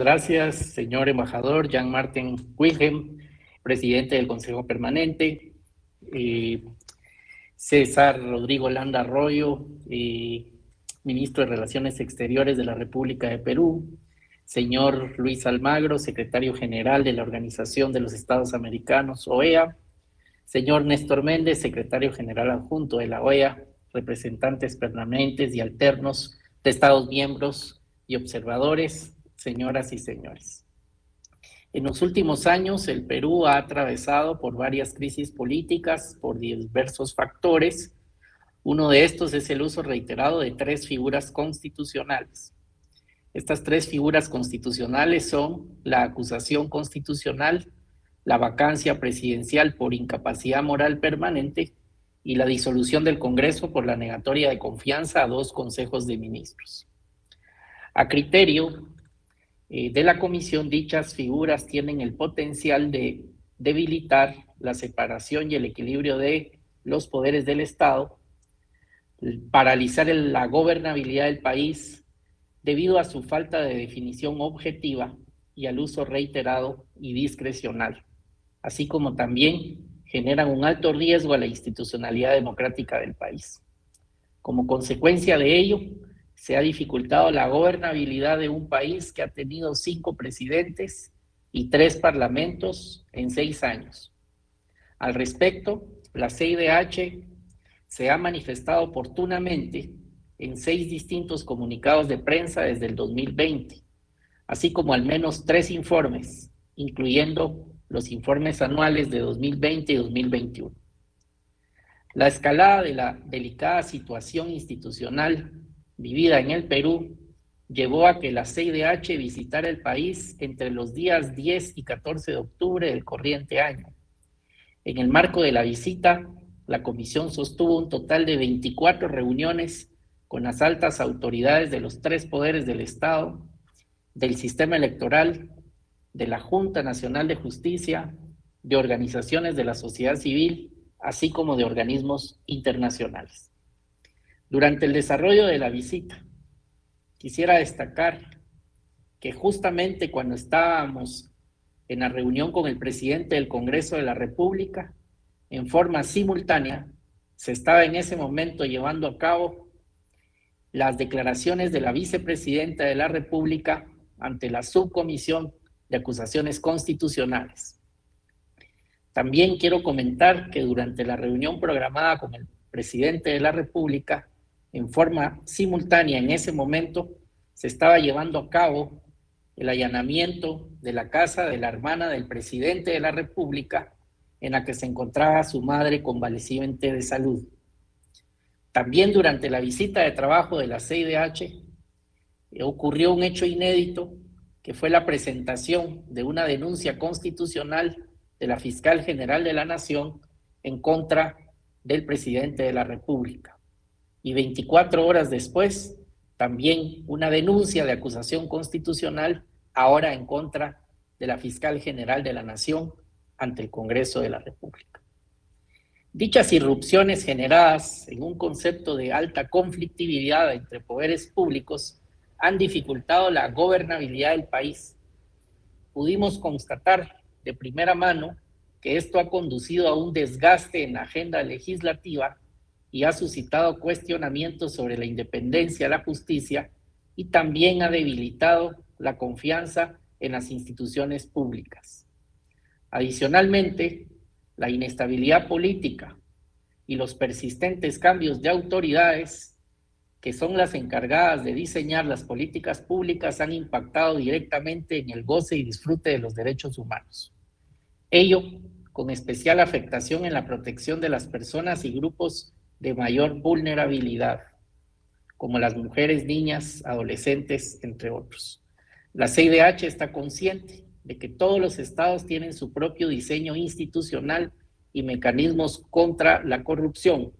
Gracias, señor embajador Jan-Martin Wilhelm, presidente del Consejo Permanente, César Rodrigo Landa Arroyo, ministro de Relaciones Exteriores de la República de Perú, señor Luis Almagro, secretario general de la Organización de los Estados Americanos, OEA, señor Néstor Méndez, secretario general adjunto de la OEA, representantes permanentes y alternos de Estados miembros y observadores, señoras y señores. En los últimos años, el Perú ha atravesado por varias crisis políticas, por diversos factores. Uno de estos es el uso reiterado de tres figuras constitucionales. Estas tres figuras constitucionales son la acusación constitucional, la vacancia presidencial por incapacidad moral permanente y la disolución del Congreso por la negatoria de confianza a 2 consejos de ministros. A criterio de la Comisión, dichas figuras tienen el potencial de debilitar la separación y el equilibrio de los poderes del Estado, paralizar la gobernabilidad del país debido a su falta de definición objetiva y al uso reiterado y discrecional, así como también generan un alto riesgo a la institucionalidad democrática del país. Como consecuencia de ello, se ha dificultado la gobernabilidad de un país que ha tenido 5 presidentes y 3 parlamentos en 6 años. Al respecto, la CIDH se ha manifestado oportunamente en 6 distintos comunicados de prensa desde el 2020, así como al menos 3 informes, incluyendo los informes anuales de 2020 y 2021. La escalada de la delicada situación institucional vivida en el Perú llevó a que la CIDH visitara el país entre los días 10 y 14 de octubre del corriente año. En el marco de la visita, la comisión sostuvo un total de 24 reuniones con las altas autoridades de los 3 poderes del Estado, del sistema electoral, de la Junta Nacional de Justicia, de organizaciones de la sociedad civil, así como de organismos internacionales. Durante el desarrollo de la visita, quisiera destacar que justamente cuando estábamos en la reunión con el presidente del Congreso de la República, en forma simultánea, se estaba en ese momento llevando a cabo las declaraciones de la vicepresidenta de la República ante la Subcomisión de Acusaciones Constitucionales. También quiero comentar que durante la reunión programada con el presidente de la República, en forma simultánea en ese momento, se estaba llevando a cabo el allanamiento de la casa de la hermana del presidente de la República, en la que se encontraba su madre convaleciente de salud. También durante la visita de trabajo de la CIDH ocurrió un hecho inédito, que fue la presentación de una denuncia constitucional de la Fiscal General de la Nación en contra del presidente de la República. Y 24 horas después, también una denuncia de acusación constitucional, ahora en contra de la Fiscal General de la Nación ante el Congreso de la República. Dichas irrupciones generadas en un concepto de alta conflictividad entre poderes públicos han dificultado la gobernabilidad del país. Pudimos constatar de primera mano que esto ha conducido a un desgaste en la agenda legislativa y ha suscitado cuestionamientos sobre la independencia de la justicia y también ha debilitado la confianza en las instituciones públicas. Adicionalmente, la inestabilidad política y los persistentes cambios de autoridades, que son las encargadas de diseñar las políticas públicas, han impactado directamente en el goce y disfrute de los derechos humanos. Ello con especial afectación en la protección de las personas y grupos de mayor vulnerabilidad, como las mujeres, niñas, adolescentes, entre otros. La CIDH está consciente de que todos los estados tienen su propio diseño institucional y mecanismos contra la corrupción,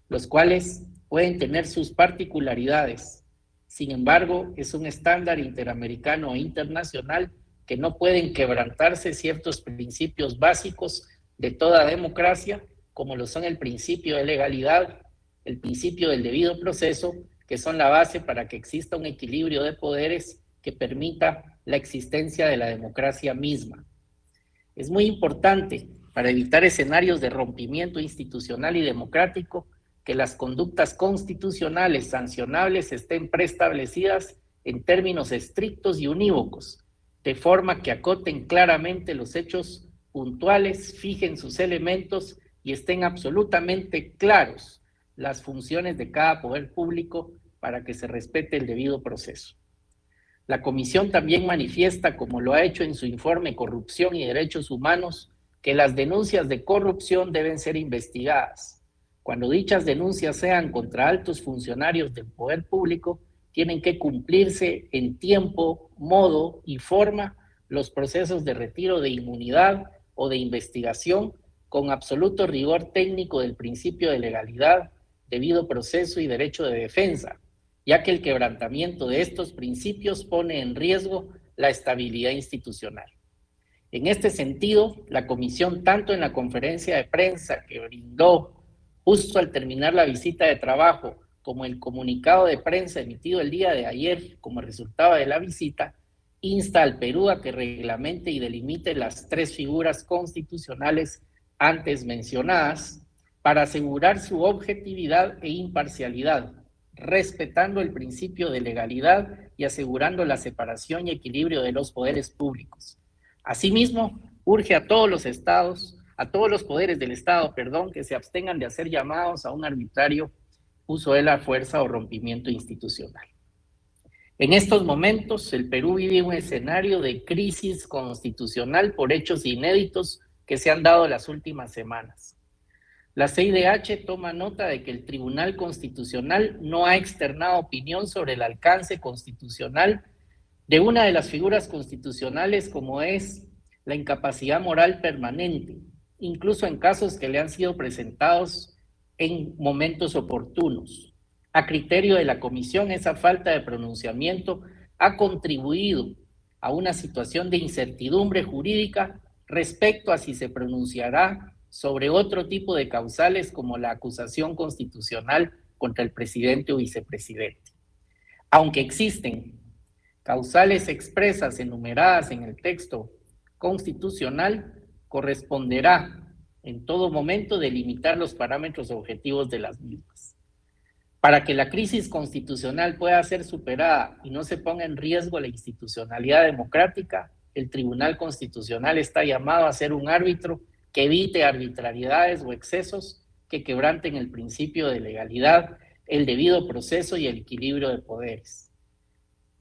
los cuales pueden tener sus particularidades. Sin embargo, es un estándar interamericano e internacional que no pueden quebrantarse ciertos principios básicos de toda democracia, como lo son el principio de legalidad, el principio del debido proceso, que son la base para que exista un equilibrio de poderes que permita la existencia de la democracia misma. Es muy importante, para evitar escenarios de rompimiento institucional y democrático, que las conductas constitucionales sancionables estén preestablecidas en términos estrictos y unívocos, de forma que acoten claramente los hechos puntuales, fijen sus elementos y estén absolutamente claros las funciones de cada poder público para que se respete el debido proceso. La Comisión también manifiesta, como lo ha hecho en su informe Corrupción y Derechos Humanos, que las denuncias de corrupción deben ser investigadas. Cuando dichas denuncias sean contra altos funcionarios del poder público, tienen que cumplirse en tiempo, modo y forma los procesos de retiro de inmunidad o de investigación con absoluto rigor técnico del principio de legalidad, debido proceso y derecho de defensa, ya que el quebrantamiento de estos principios pone en riesgo la estabilidad institucional. En este sentido, la Comisión, tanto en la conferencia de prensa que brindó justo al terminar la visita de trabajo, como el comunicado de prensa emitido el día de ayer como resultado de la visita, insta al Perú a que reglamente y delimite las 3 figuras constitucionales antes mencionadas para asegurar su objetividad e imparcialidad, respetando el principio de legalidad y asegurando la separación y equilibrio de los poderes públicos. Asimismo, urge a todos los estados, a todos los poderes del Estado, que se abstengan de hacer llamados a un arbitrario uso de la fuerza o rompimiento institucional. En estos momentos, el Perú vive un escenario de crisis constitucional por hechos inéditos que se han dado las últimas semanas. La CIDH toma nota de que el Tribunal Constitucional no ha externado opinión sobre el alcance constitucional de una de las figuras constitucionales, como es la incapacidad moral permanente, incluso en casos que le han sido presentados en momentos oportunos. A criterio de la Comisión, esa falta de pronunciamiento ha contribuido a una situación de incertidumbre jurídica respecto a si se pronunciará sobre otro tipo de causales como la acusación constitucional contra el presidente o vicepresidente. Aunque existen causales expresas enumeradas en el texto constitucional, corresponderá en todo momento delimitar los parámetros objetivos de las mismas. Para que la crisis constitucional pueda ser superada y no se ponga en riesgo la institucionalidad democrática, el Tribunal Constitucional está llamado a ser un árbitro que evite arbitrariedades o excesos que quebranten el principio de legalidad, el debido proceso y el equilibrio de poderes.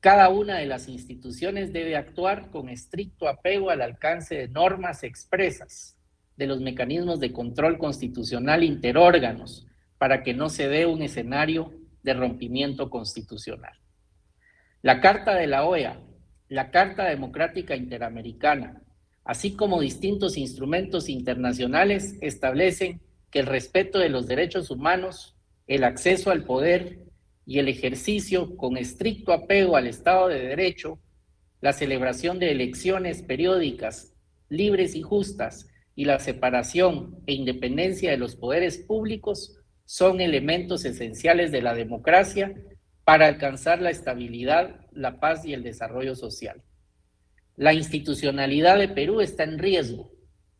Cada una de las instituciones debe actuar con estricto apego al alcance de normas expresas de los mecanismos de control constitucional interórganos para que no se dé un escenario de rompimiento constitucional. La Carta de la OEA, la Carta Democrática Interamericana, así como distintos instrumentos internacionales establecen que el respeto de los derechos humanos, el acceso al poder y el ejercicio con estricto apego al Estado de Derecho, la celebración de elecciones periódicas, libres y justas, y la separación e independencia de los poderes públicos son elementos esenciales de la democracia para alcanzar la estabilidad, la paz y el desarrollo social. La institucionalidad de Perú está en riesgo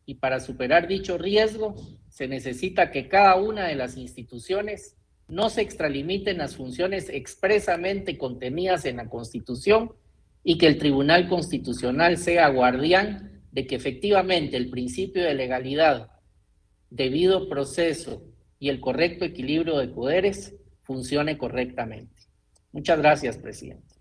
y para superar dicho riesgo se necesita que cada una de las instituciones no se extralimiten las funciones expresamente contenidas en la Constitución y que el Tribunal Constitucional sea guardián de que efectivamente el principio de legalidad, debido proceso y el correcto equilibrio de poderes funcione correctamente. Muchas gracias, presidente.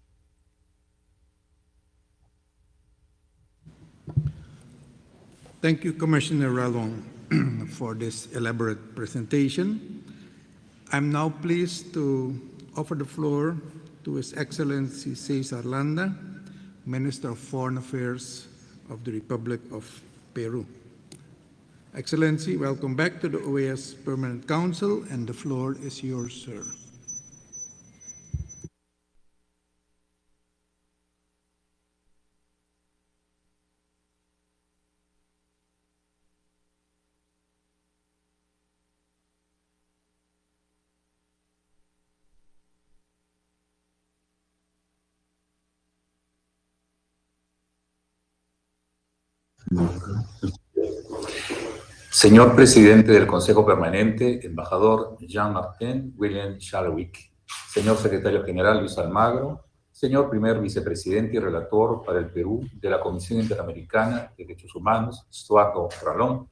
Thank you, Commissioner Ralong, for this elaborate presentation. I'm now pleased to offer the floor to His Excellency Cesar Landa, Minister of Foreign Affairs of the Republic of Peru. Excellency, welcome back to the OAS Permanent Council, and the floor is yours, sir. Señor Presidente del Consejo Permanente, embajador Jean-Martin William Schalowick, señor Secretario General Luis Almagro, señor Primer Vicepresidente y Relator para el Perú de la Comisión Interamericana de Derechos Humanos, Stuardo Ralón,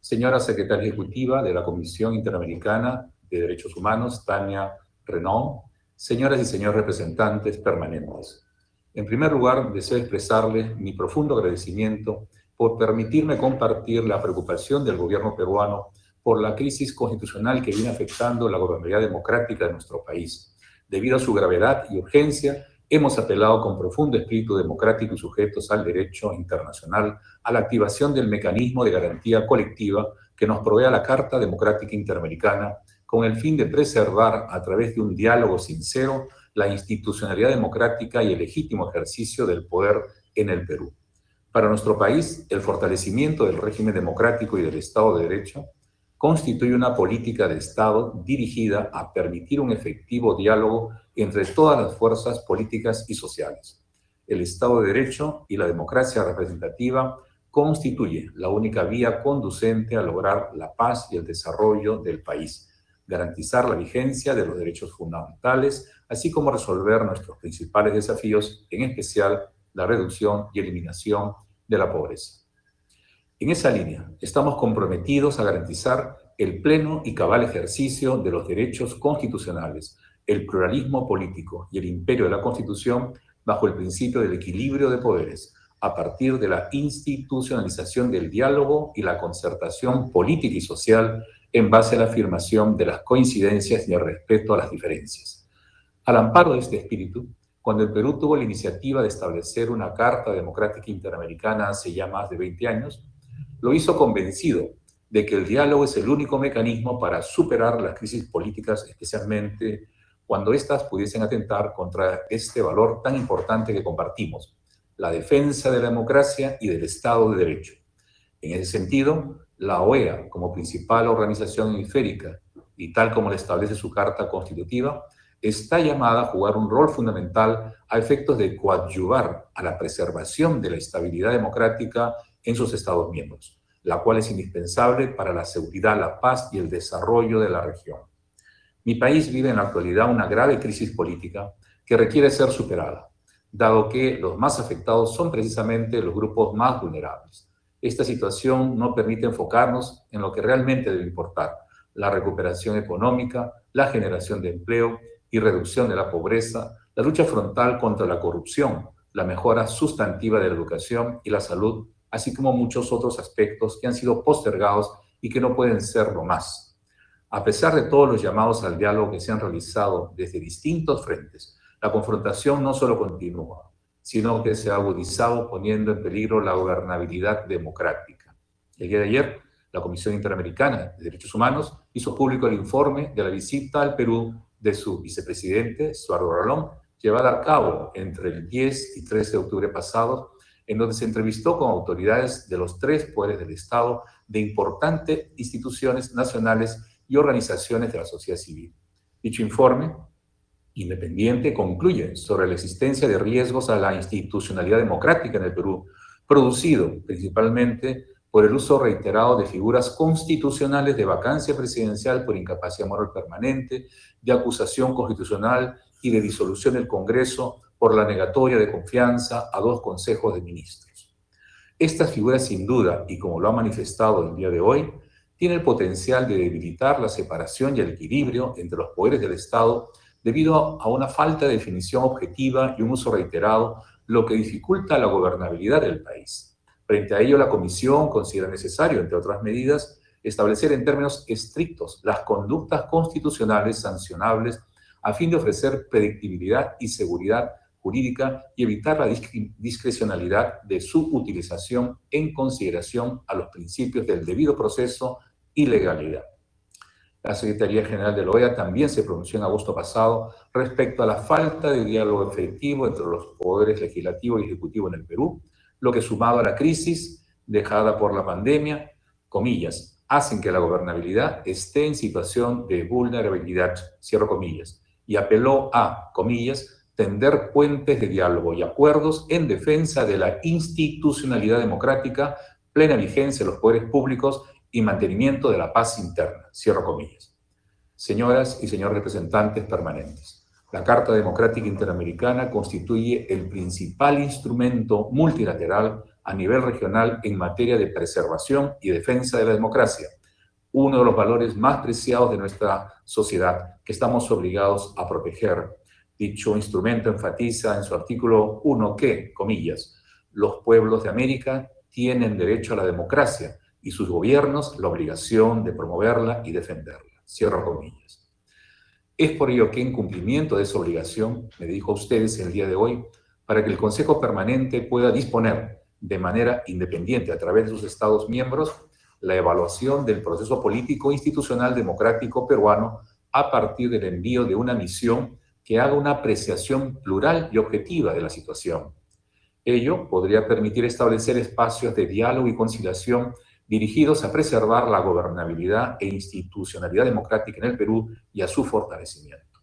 señora Secretaria Ejecutiva de la Comisión Interamericana de Derechos Humanos, Tania Renaud, señoras y señores representantes permanentes. En primer lugar, deseo expresarles mi profundo agradecimiento por permitirme compartir la preocupación del gobierno peruano por la crisis constitucional que viene afectando la gobernabilidad democrática de nuestro país. Debido a su gravedad y urgencia, hemos apelado con profundo espíritu democrático y sujetos al derecho internacional a la activación del mecanismo de garantía colectiva que nos provee la Carta Democrática Interamericana con el fin de preservar, a través de un diálogo sincero, la institucionalidad democrática y el legítimo ejercicio del poder en el Perú. Para nuestro país, el fortalecimiento del régimen democrático y del Estado de Derecho constituye una política de Estado dirigida a permitir un efectivo diálogo entre todas las fuerzas políticas y sociales. El Estado de Derecho y la democracia representativa constituye la única vía conducente a lograr la paz y el desarrollo del país, garantizar la vigencia de los derechos fundamentales, así como resolver nuestros principales desafíos, en especial la reducción y eliminación de la pobreza. En esa línea, estamos comprometidos a garantizar el pleno y cabal ejercicio de los derechos constitucionales, el pluralismo político y el imperio de la Constitución bajo el principio del equilibrio de poderes, a partir de la institucionalización del diálogo y la concertación política y social en base a la afirmación de las coincidencias y el respeto a las diferencias. Al amparo de este espíritu, cuando el Perú tuvo la iniciativa de establecer una Carta Democrática Interamericana hace ya más de 20 años, lo hizo convencido de que el diálogo es el único mecanismo para superar las crisis políticas, especialmente cuando éstas pudiesen atentar contra este valor tan importante que compartimos, la defensa de la democracia y del Estado de Derecho. En ese sentido, la OEA, como principal organización hemisférica y tal como lo establece su Carta Constitutiva, está llamada a jugar un rol fundamental a efectos de coadyuvar a la preservación de la estabilidad democrática en sus Estados miembros, la cual es indispensable para la seguridad, la paz y el desarrollo de la región. Mi país vive en la actualidad una grave crisis política que requiere ser superada, dado que los más afectados son precisamente los grupos más vulnerables. Esta situación no permite enfocarnos en lo que realmente debe importar: la recuperación económica, la generación de empleo y reducción de la pobreza, la lucha frontal contra la corrupción, la mejora sustantiva de la educación y la salud, así como muchos otros aspectos que han sido postergados y que no pueden serlo más. A pesar de todos los llamados al diálogo que se han realizado desde distintos frentes, la confrontación no solo continúa, sino que se ha agudizado, poniendo en peligro la gobernabilidad democrática. El día de ayer, la Comisión Interamericana de Derechos Humanos hizo público el informe de la visita al Perú de su vicepresidente, Stuardo Ralón, llevada a cabo entre el 10 y 13 de octubre pasados, en donde se entrevistó con autoridades de los 3 poderes del Estado, de importantes instituciones nacionales y organizaciones de la sociedad civil. Dicho informe independiente concluye sobre la existencia de riesgos a la institucionalidad democrática en el Perú, producido principalmente por el uso reiterado de figuras constitucionales de vacancia presidencial por incapacidad moral permanente, de acusación constitucional y de disolución del Congreso por la negatoria de confianza a 2 consejos de ministros. Estas figuras, sin duda, y como lo ha manifestado el día de hoy, tienen el potencial de debilitar la separación y el equilibrio entre los poderes del Estado debido a una falta de definición objetiva y un uso reiterado, lo que dificulta la gobernabilidad del país. Frente a ello, la Comisión considera necesario, entre otras medidas, establecer en términos estrictos las conductas constitucionales sancionables a fin de ofrecer predictibilidad y seguridad jurídica y evitar la discrecionalidad de su utilización en consideración a los principios del debido proceso y legalidad. La Secretaría General de la OEA también se pronunció en agosto pasado respecto a la falta de diálogo efectivo entre los poderes legislativo y ejecutivo en el Perú, lo que, sumado a la crisis dejada por la pandemia, comillas, hacen que la gobernabilidad esté en situación de vulnerabilidad, cierro comillas, y apeló a, comillas, tender puentes de diálogo y acuerdos en defensa de la institucionalidad democrática plena vigencia de los poderes públicos y mantenimiento de la paz interna. Cierro comillas. Señoras y señores representantes permanentes, la Carta Democrática Interamericana constituye el principal instrumento multilateral a nivel regional en materia de preservación y defensa de la democracia, uno de los valores más preciados de nuestra sociedad que estamos obligados a proteger. Dicho instrumento enfatiza en su artículo 1 que, comillas, los pueblos de América tienen derecho a la democracia y sus gobiernos la obligación de promoverla y defenderla. Cierro comillas. Es por ello que en cumplimiento de esa obligación, me dirijo a ustedes el día de hoy, para que el Consejo Permanente pueda disponer de manera independiente a través de sus Estados miembros la evaluación del proceso político institucional democrático peruano a partir del envío de una misión que haga una apreciación plural y objetiva de la situación. Ello podría permitir establecer espacios de diálogo y conciliación dirigidos a preservar la gobernabilidad e institucionalidad democrática en el Perú y a su fortalecimiento.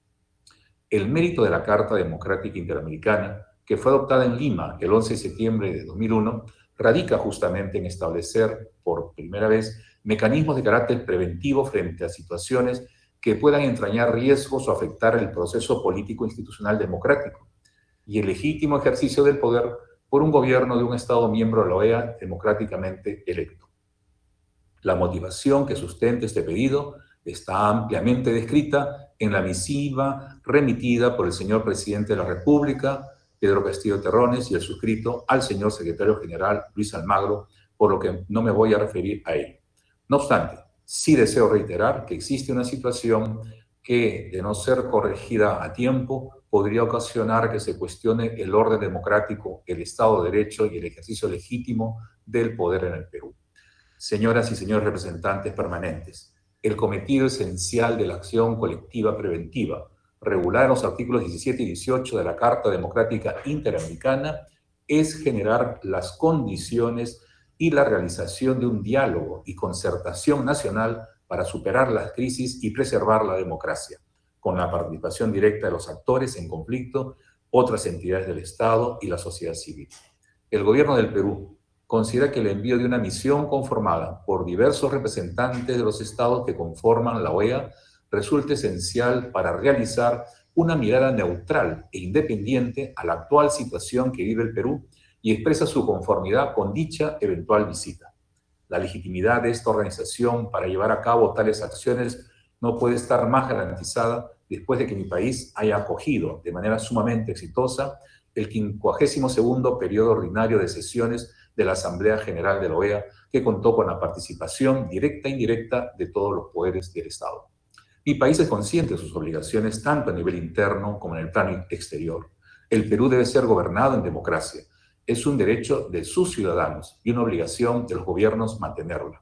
El mérito de la Carta Democrática Interamericana, que fue adoptada en Lima el 11 de septiembre de 2001, radica justamente en establecer por primera vez mecanismos de carácter preventivo frente a situaciones que puedan entrañar riesgos o afectar el proceso político institucional democrático y el legítimo ejercicio del poder por un gobierno de un Estado miembro de la OEA democráticamente electo. La motivación que sustenta este pedido está ampliamente descrita en la misiva remitida por el señor Presidente de la República, Pedro Castillo Terrones, y el suscrito al señor Secretario General Luis Almagro, por lo que no me voy a referir a ello. No obstante, sí deseo reiterar que existe una situación que, de no ser corregida a tiempo, podría ocasionar que se cuestione el orden democrático, el Estado de Derecho y el ejercicio legítimo del poder en el Perú. Señoras y señores representantes permanentes, el cometido esencial de la acción colectiva preventiva, regulada en los artículos 17 y 18 de la Carta Democrática Interamericana, es generar las condiciones y la realización de un diálogo y concertación nacional para superar las crisis y preservar la democracia, con la participación directa de los actores en conflicto, otras entidades del Estado y la sociedad civil. El Gobierno del Perú considera que el envío de una misión conformada por diversos representantes de los estados que conforman la OEA resulta esencial para realizar una mirada neutral e independiente a la actual situación que vive el Perú y expresa su conformidad con dicha eventual visita. La legitimidad de esta organización para llevar a cabo tales acciones no puede estar más garantizada después de que mi país haya acogido de manera sumamente exitosa el 52º periodo ordinario de sesiones de la Asamblea General de la OEA, que contó con la participación directa e indirecta de todos los poderes del Estado. Mi país es consciente de sus obligaciones tanto a nivel interno como en el plano exterior. El Perú debe ser gobernado en democracia. Es un derecho de sus ciudadanos y una obligación de los gobiernos mantenerla.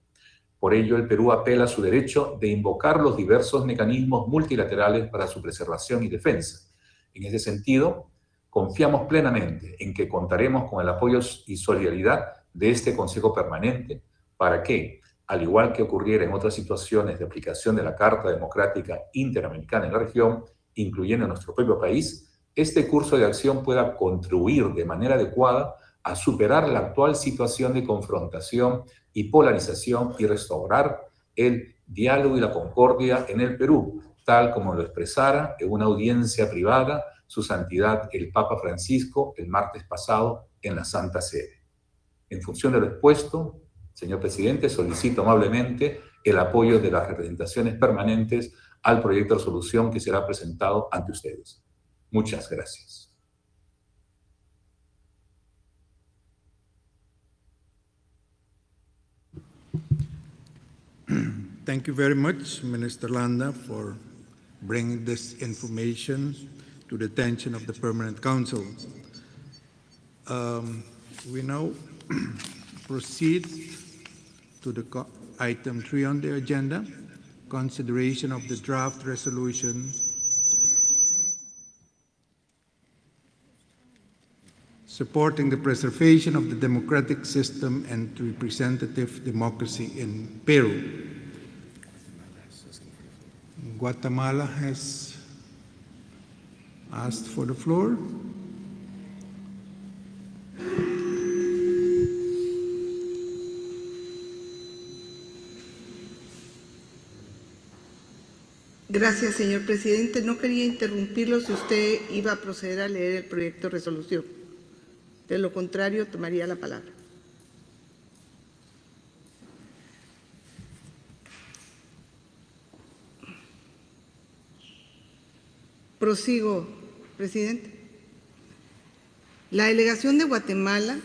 Por ello, el Perú apela a su derecho de invocar los diversos mecanismos multilaterales para su preservación y defensa. En ese sentido, confiamos plenamente en que contaremos con el apoyo y solidaridad de este Consejo Permanente para que, al igual que ocurriera en otras situaciones de aplicación de la Carta Democrática Interamericana en la región, incluyendo nuestro propio país, este curso de acción pueda contribuir de manera adecuada a superar la actual situación de confrontación y polarización y restaurar el diálogo y la concordia en el Perú, tal como lo expresara en una audiencia privada Su Santidad el Papa Francisco el martes pasado en la Santa Sede. En función de lo expuesto, señor presidente, solicito amablemente el apoyo de las representaciones permanentes al proyecto de resolución que será presentado ante ustedes. Muchas gracias. Thank you very much, Minister Landa, for bringing this information to the attention of the Permanent Council. We now proceed to the item 3 on the agenda, consideration of the draft resolution supporting the preservation of the democratic system and representative democracy in Peru. Guatemala has asked for the floor. Gracias, señor presidente. No quería interrumpirlo si usted iba a proceder a leer el proyecto de resolución. De lo contrario, tomaría la palabra. Prosigo, presidente. La delegación de Guatemala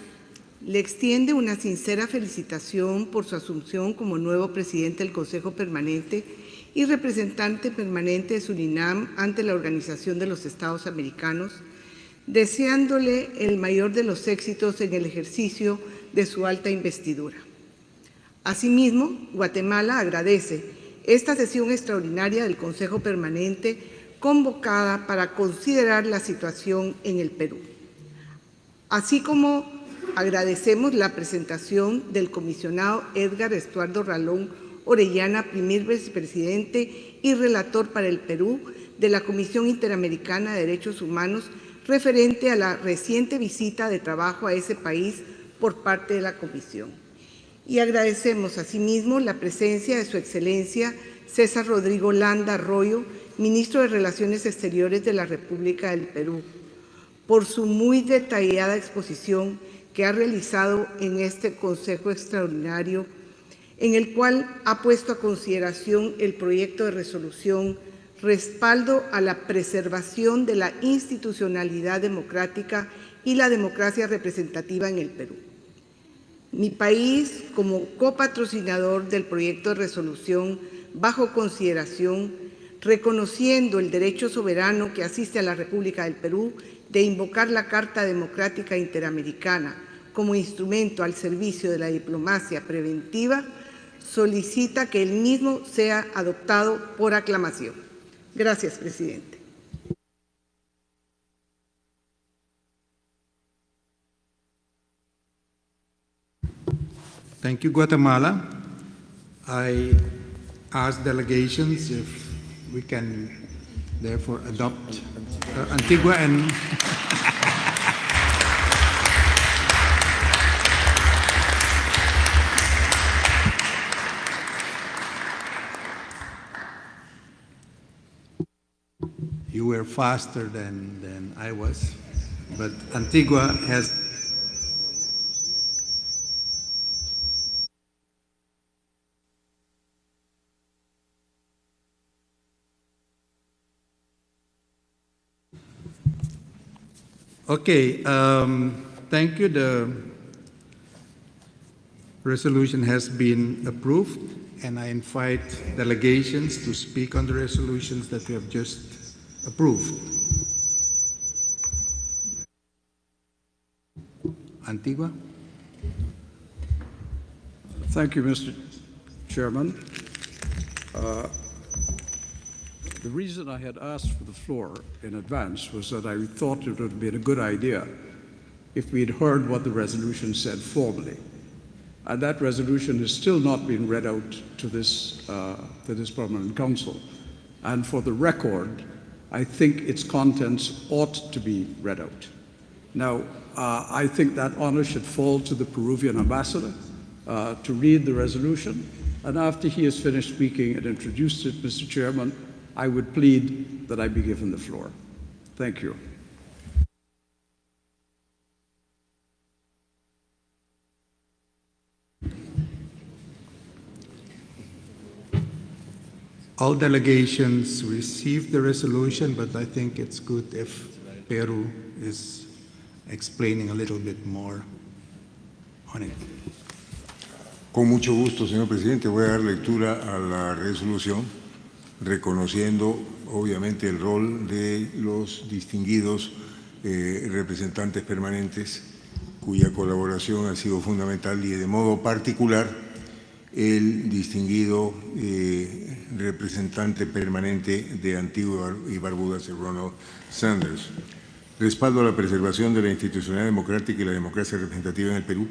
le extiende una sincera felicitación por su asunción como nuevo presidente del Consejo Permanente y representante permanente de Surinam ante la Organización de los Estados Americanos, deseándole el mayor de los éxitos en el ejercicio de su alta investidura. Asimismo, Guatemala agradece esta sesión extraordinaria del Consejo Permanente convocada para considerar la situación en el Perú, así como agradecemos la presentación del comisionado Edgar Estuardo Ralón Orellana, primer vicepresidente y relator para el Perú de la Comisión Interamericana de Derechos Humanos, referente a la reciente visita de trabajo a ese país por parte de la Comisión. Y agradecemos asimismo la presencia de Su Excelencia César Rodrigo Landa Arroyo, ministro de Relaciones Exteriores de la República del Perú, por su muy detallada exposición que ha realizado en este Consejo Extraordinario, en el cual ha puesto a consideración el proyecto de resolución respaldo a la preservación de la institucionalidad democrática y la democracia representativa en el Perú. Mi país, como copatrocinador del proyecto de resolución bajo consideración, reconociendo el derecho soberano que asiste a la República del Perú de invocar la Carta Democrática Interamericana como instrumento al servicio de la diplomacia preventiva, solicita que el mismo sea adoptado por aclamación. Gracias, presidente. Thank you, Guatemala. I ask delegations if we can therefore adopt Antigua and you were faster than I was, but Antigua has okay, thank you. The resolution has been approved, and I invite delegations to speak on the resolutions that we have just approved. Antigua. Thank you, Mr. Chairman. The reason I had asked for the floor in advance was that I thought it would have been a good idea if we had heard what the resolution said formally. And that resolution has still not been read out to this Permanent Council. And for the record, I think its contents ought to be read out. Now, I think that honor should fall to the Peruvian ambassador to read the resolution. And after he has finished speaking and introduced it, Mr. Chairman, I would plead that I be given the floor. Thank you. All delegations received the resolution, but I think it's good if Peru is explaining a little bit more on it. Con mucho gusto, señor presidente. Voy a dar lectura a la resolución, reconociendo obviamente el rol de los distinguidos representantes permanentes, cuya colaboración ha sido fundamental, y de modo particular el distinguido representante permanente de Antigua y Barbuda, Ronald Sanders. Respaldo a la preservación de la institucionalidad democrática y la democracia representativa en el Perú,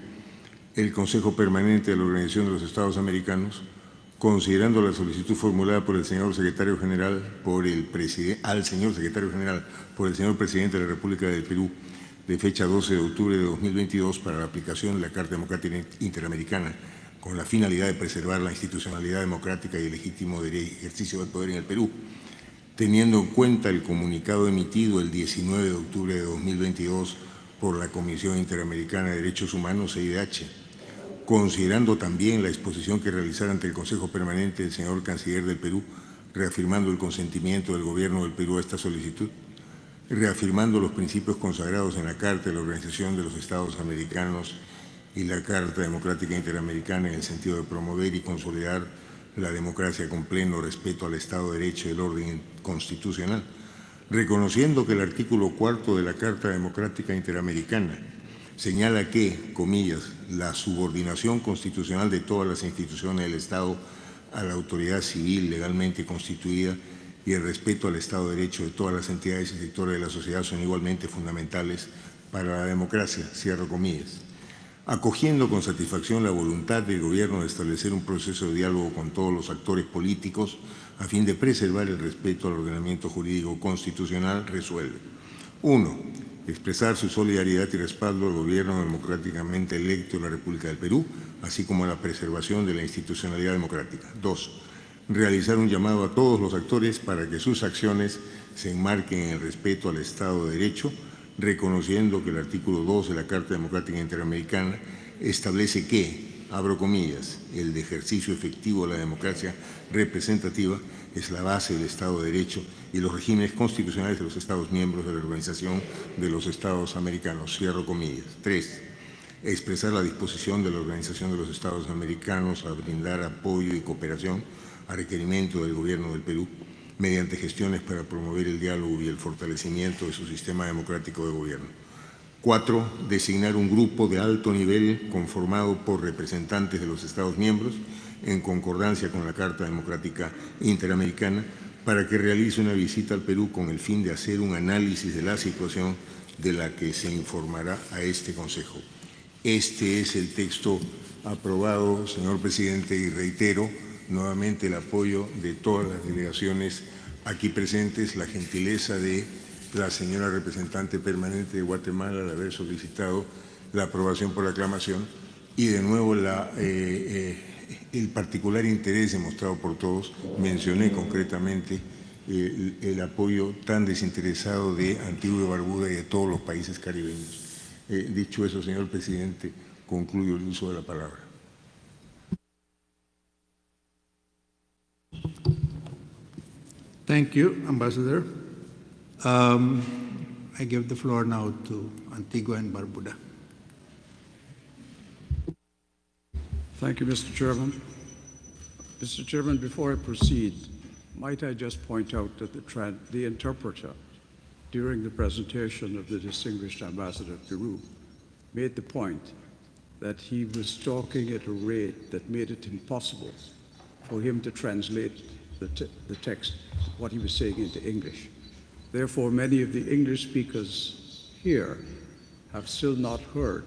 el Consejo Permanente de la Organización de los Estados Americanos, considerando la solicitud formulada por el señor secretario general al señor secretario general por el señor presidente de la República del Perú de fecha 12 de octubre de 2022 para la aplicación de la Carta Democrática Interamericana con la finalidad de preservar la institucionalidad democrática y el legítimo ejercicio del poder en el Perú, teniendo en cuenta el comunicado emitido el 19 de octubre de 2022 por la Comisión Interamericana de Derechos Humanos, CIDH, considerando también la exposición que realizara ante el Consejo Permanente el señor Canciller del Perú, reafirmando el consentimiento del Gobierno del Perú a esta solicitud, reafirmando los principios consagrados en la Carta de la Organización de los Estados Americanos y la Carta Democrática Interamericana en el sentido de promover y consolidar la democracia con pleno respeto al Estado de Derecho y el orden constitucional, reconociendo que el artículo 4 de la Carta Democrática Interamericana señala que, comillas, la subordinación constitucional de todas las instituciones del Estado a la autoridad civil legalmente constituida y el respeto al Estado de Derecho de todas las entidades y sectores de la sociedad son igualmente fundamentales para la democracia, cierro comillas. Acogiendo con satisfacción la voluntad del Gobierno de establecer un proceso de diálogo con todos los actores políticos a fin de preservar el respeto al ordenamiento jurídico constitucional, resuelve: 1. Expresar su solidaridad y respaldo al Gobierno democráticamente electo de la República del Perú, así como a la preservación de la institucionalidad democrática. 2. Realizar un llamado a todos los actores para que sus acciones se enmarquen en el respeto al Estado de Derecho, reconociendo que el artículo 2 de la Carta Democrática Interamericana establece que, abro comillas, el de ejercicio efectivo de la democracia representativa es la base del Estado de Derecho y los regímenes constitucionales de los Estados miembros de la Organización de los Estados Americanos, cierro comillas. 3. Expresar la disposición de la Organización de los Estados Americanos a brindar apoyo y cooperación a requerimiento del Gobierno del Perú mediante gestiones para promover el diálogo y el fortalecimiento de su sistema democrático de gobierno. 4. Designar un grupo de alto nivel conformado por representantes de los Estados miembros en concordancia con la Carta Democrática Interamericana para que realice una visita al Perú con el fin de hacer un análisis de la situación de la que se informará a este Consejo. Este es el texto aprobado, señor presidente, y reitero nuevamente el apoyo de todas las delegaciones aquí presentes, la gentileza de la señora representante permanente de Guatemala al haber solicitado la aprobación por aclamación y de nuevo el particular interés demostrado por todos. Mencioné concretamente el apoyo tan desinteresado de Antigua y Barbuda y de todos los países caribeños. Dicho eso, señor presidente, concluyo el uso de la palabra. Thank you, Ambassador. I give the floor now to Antigua and Barbuda. Thank you, Mr. Chairman. Mr. Chairman, before I proceed, might I just point out that the interpreter, during the presentation of the distinguished ambassador of Peru, made the point that he was talking at a rate that made it impossible for him to translate the text, what he was saying, into English. Therefore, many of the English speakers here have still not heard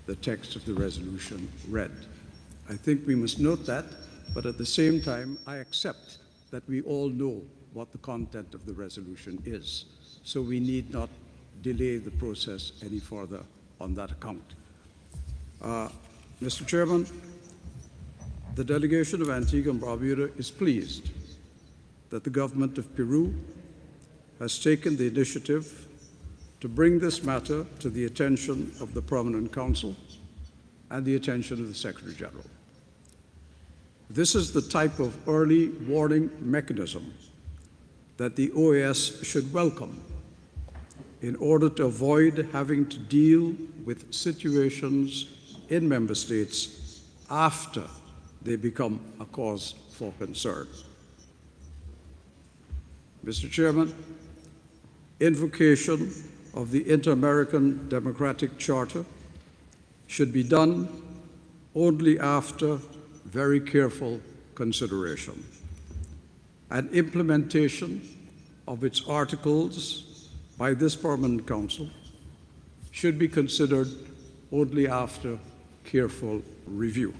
the text of the resolution read. I think we must note that, but at the same time, I accept that we all know what the content of the resolution is, so we need not delay the process any further on that account. Mr. Chairman, the delegation of Antigua and Barbuda is pleased that the government of Peru has taken the initiative to bring this matter to the attention of the Permanent Council and the attention of the Secretary General. This is the type of early warning mechanism that the OAS should welcome in order to avoid having to deal with situations in member states after they become a cause for concern. Mr. Chairman, invocation of the Inter-American Democratic Charter should be done only after very careful consideration, and implementation of its articles by this Permanent Council should be considered only after careful review.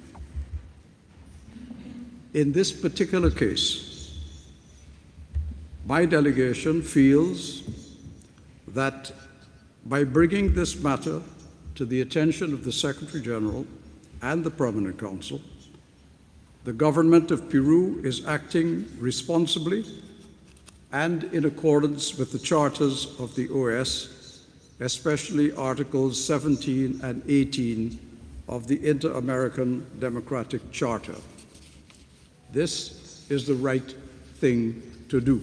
In this particular case, my delegation feels that by bringing this matter to the attention of the Secretary General and the Permanent Council, the government of Peru is acting responsibly and in accordance with the charters of the OAS, especially Articles 17 and 18 of the Inter-American Democratic Charter. This is the right thing to do.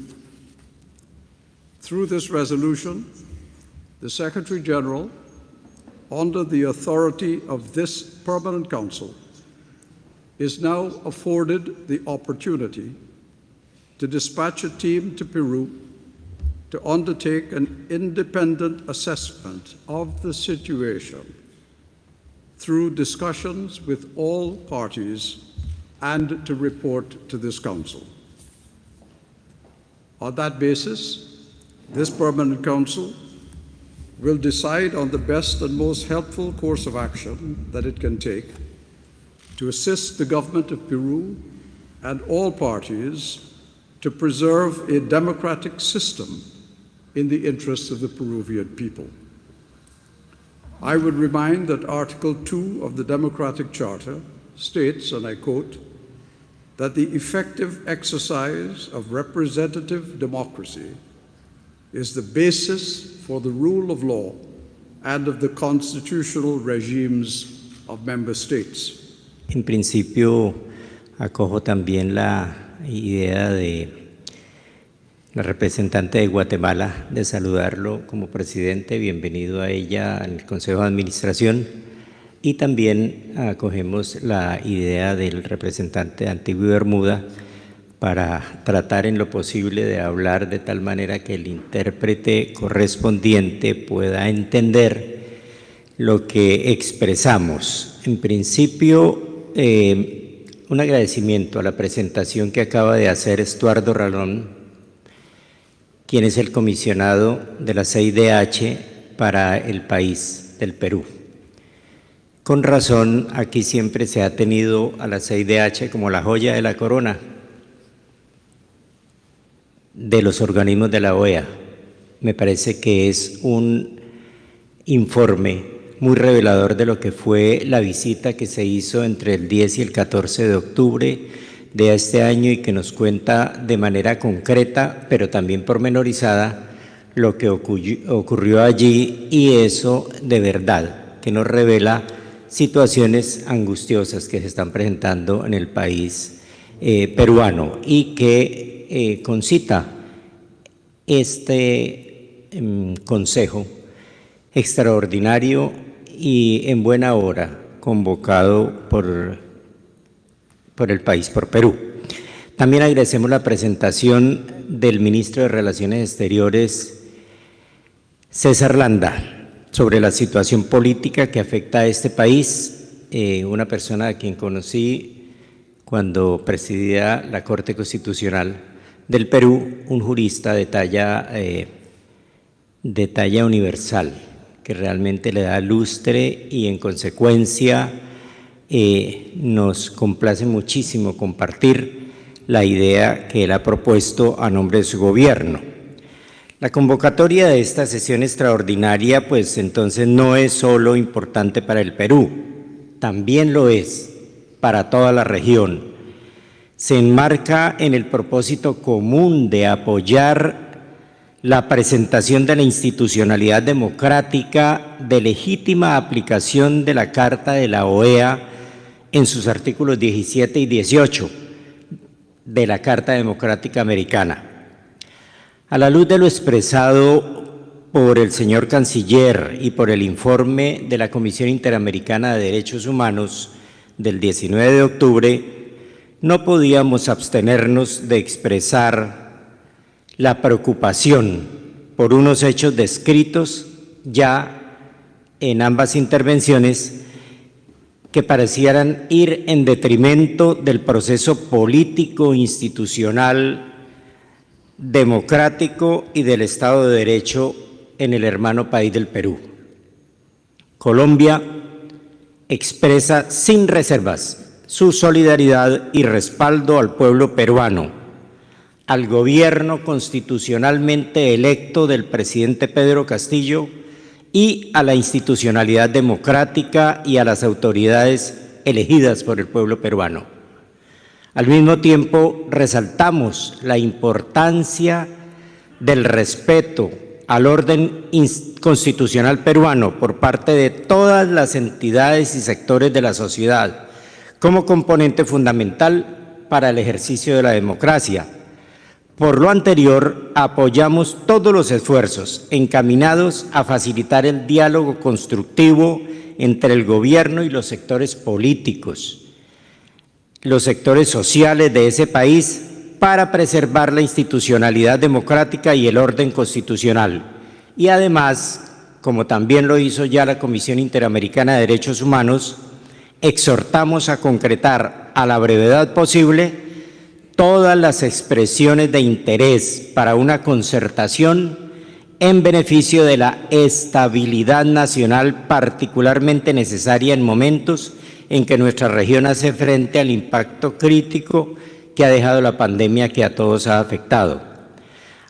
Through this resolution, the Secretary General, under the authority of this Permanent Council, is now afforded the opportunity to dispatch a team to Peru to undertake an independent assessment of the situation through discussions with all parties and to report to this Council. On that basis, this Permanent Council will decide on the best and most helpful course of action that it can take to assist the government of Peru and all parties to preserve a democratic system in the interests of the Peruvian people. I would remind that Article 2 of the Democratic Charter states, and I quote, that the effective exercise of representative democracy is the basis for the rule of law and of the constitutional regimes of member states. En principio, acojo también la idea de la representante de Guatemala de saludarlo como presidente. Bienvenido a ella al Consejo de Administración. Y también acogemos la idea del representante de Antigua y Bermuda para tratar en lo posible de hablar de tal manera que el intérprete correspondiente pueda entender lo que expresamos. En principio, un agradecimiento a la presentación que acaba de hacer Estuardo Ralón, quien es el comisionado de la CIDH para el país del Perú. Con razón, aquí siempre se ha tenido a la CIDH como la joya de la corona de los organismos de la OEA. Me parece que es un informe muy revelador de lo que fue la visita que se hizo entre el 10 y el 14 de octubre de este año y que nos cuenta de manera concreta, pero también pormenorizada, lo que ocurrió allí, y eso de verdad que nos revela situaciones angustiosas que se están presentando en el país peruano y que concita este consejo extraordinario y en buena hora convocado por el país, por Perú. También agradecemos la presentación del ministro de Relaciones Exteriores, César Landa, sobre la situación política que afecta a este país, una persona a quien conocí cuando presidía la Corte Constitucional del Perú, un jurista de talla universal, que realmente le da lustre y en consecuencia nos complace muchísimo compartir la idea que él ha propuesto a nombre de su gobierno. La convocatoria de esta sesión extraordinaria, pues entonces no es solo importante para el Perú, también lo es para toda la región. Se enmarca en el propósito común de apoyar la presentación de la institucionalidad democrática de legítima aplicación de la Carta de la OEA en sus artículos 17 y 18 de la Carta Democrática Americana. A la luz de lo expresado por el señor Canciller y por el informe de la Comisión Interamericana de Derechos Humanos del 19 de octubre, no podíamos abstenernos de expresar la preocupación por unos hechos descritos ya en ambas intervenciones que parecieran ir en detrimento del proceso político, institucional, democrático y del Estado de Derecho en el hermano país del Perú. Colombia expresa sin reservas su solidaridad y respaldo al pueblo peruano, al gobierno constitucionalmente electo del presidente Pedro Castillo y a la institucionalidad democrática y a las autoridades elegidas por el pueblo peruano. Al mismo tiempo, resaltamos la importancia del respeto al orden constitucional peruano por parte de todas las entidades y sectores de la sociedad como componente fundamental para el ejercicio de la democracia. Por lo anterior, apoyamos todos los esfuerzos encaminados a facilitar el diálogo constructivo entre el gobierno y los sectores políticos, los sectores sociales de ese país, para preservar la institucionalidad democrática y el orden constitucional. Y además, como también lo hizo ya la Comisión Interamericana de Derechos Humanos, exhortamos a concretar a la brevedad posible todas las expresiones de interés para una concertación en beneficio de la estabilidad nacional, particularmente necesaria en momentos en que nuestra región hace frente al impacto crítico que ha dejado la pandemia que a todos ha afectado.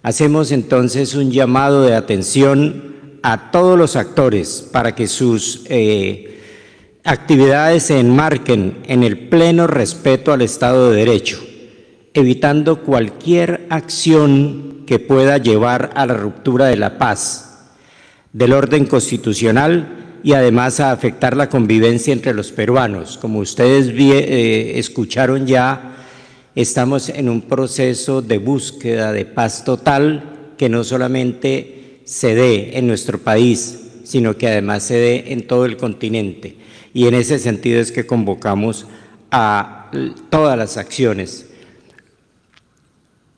Hacemos entonces un llamado de atención a todos los actores para que sus actividades se enmarquen en el pleno respeto al Estado de Derecho, evitando cualquier acción que pueda llevar a la ruptura de la paz, del orden constitucional y además a afectar la convivencia entre los peruanos. Como ustedes escucharon ya, estamos en un proceso de búsqueda de paz total que no solamente se dé en nuestro país, sino que además se dé en todo el continente. Y en ese sentido es que convocamos a todas las acciones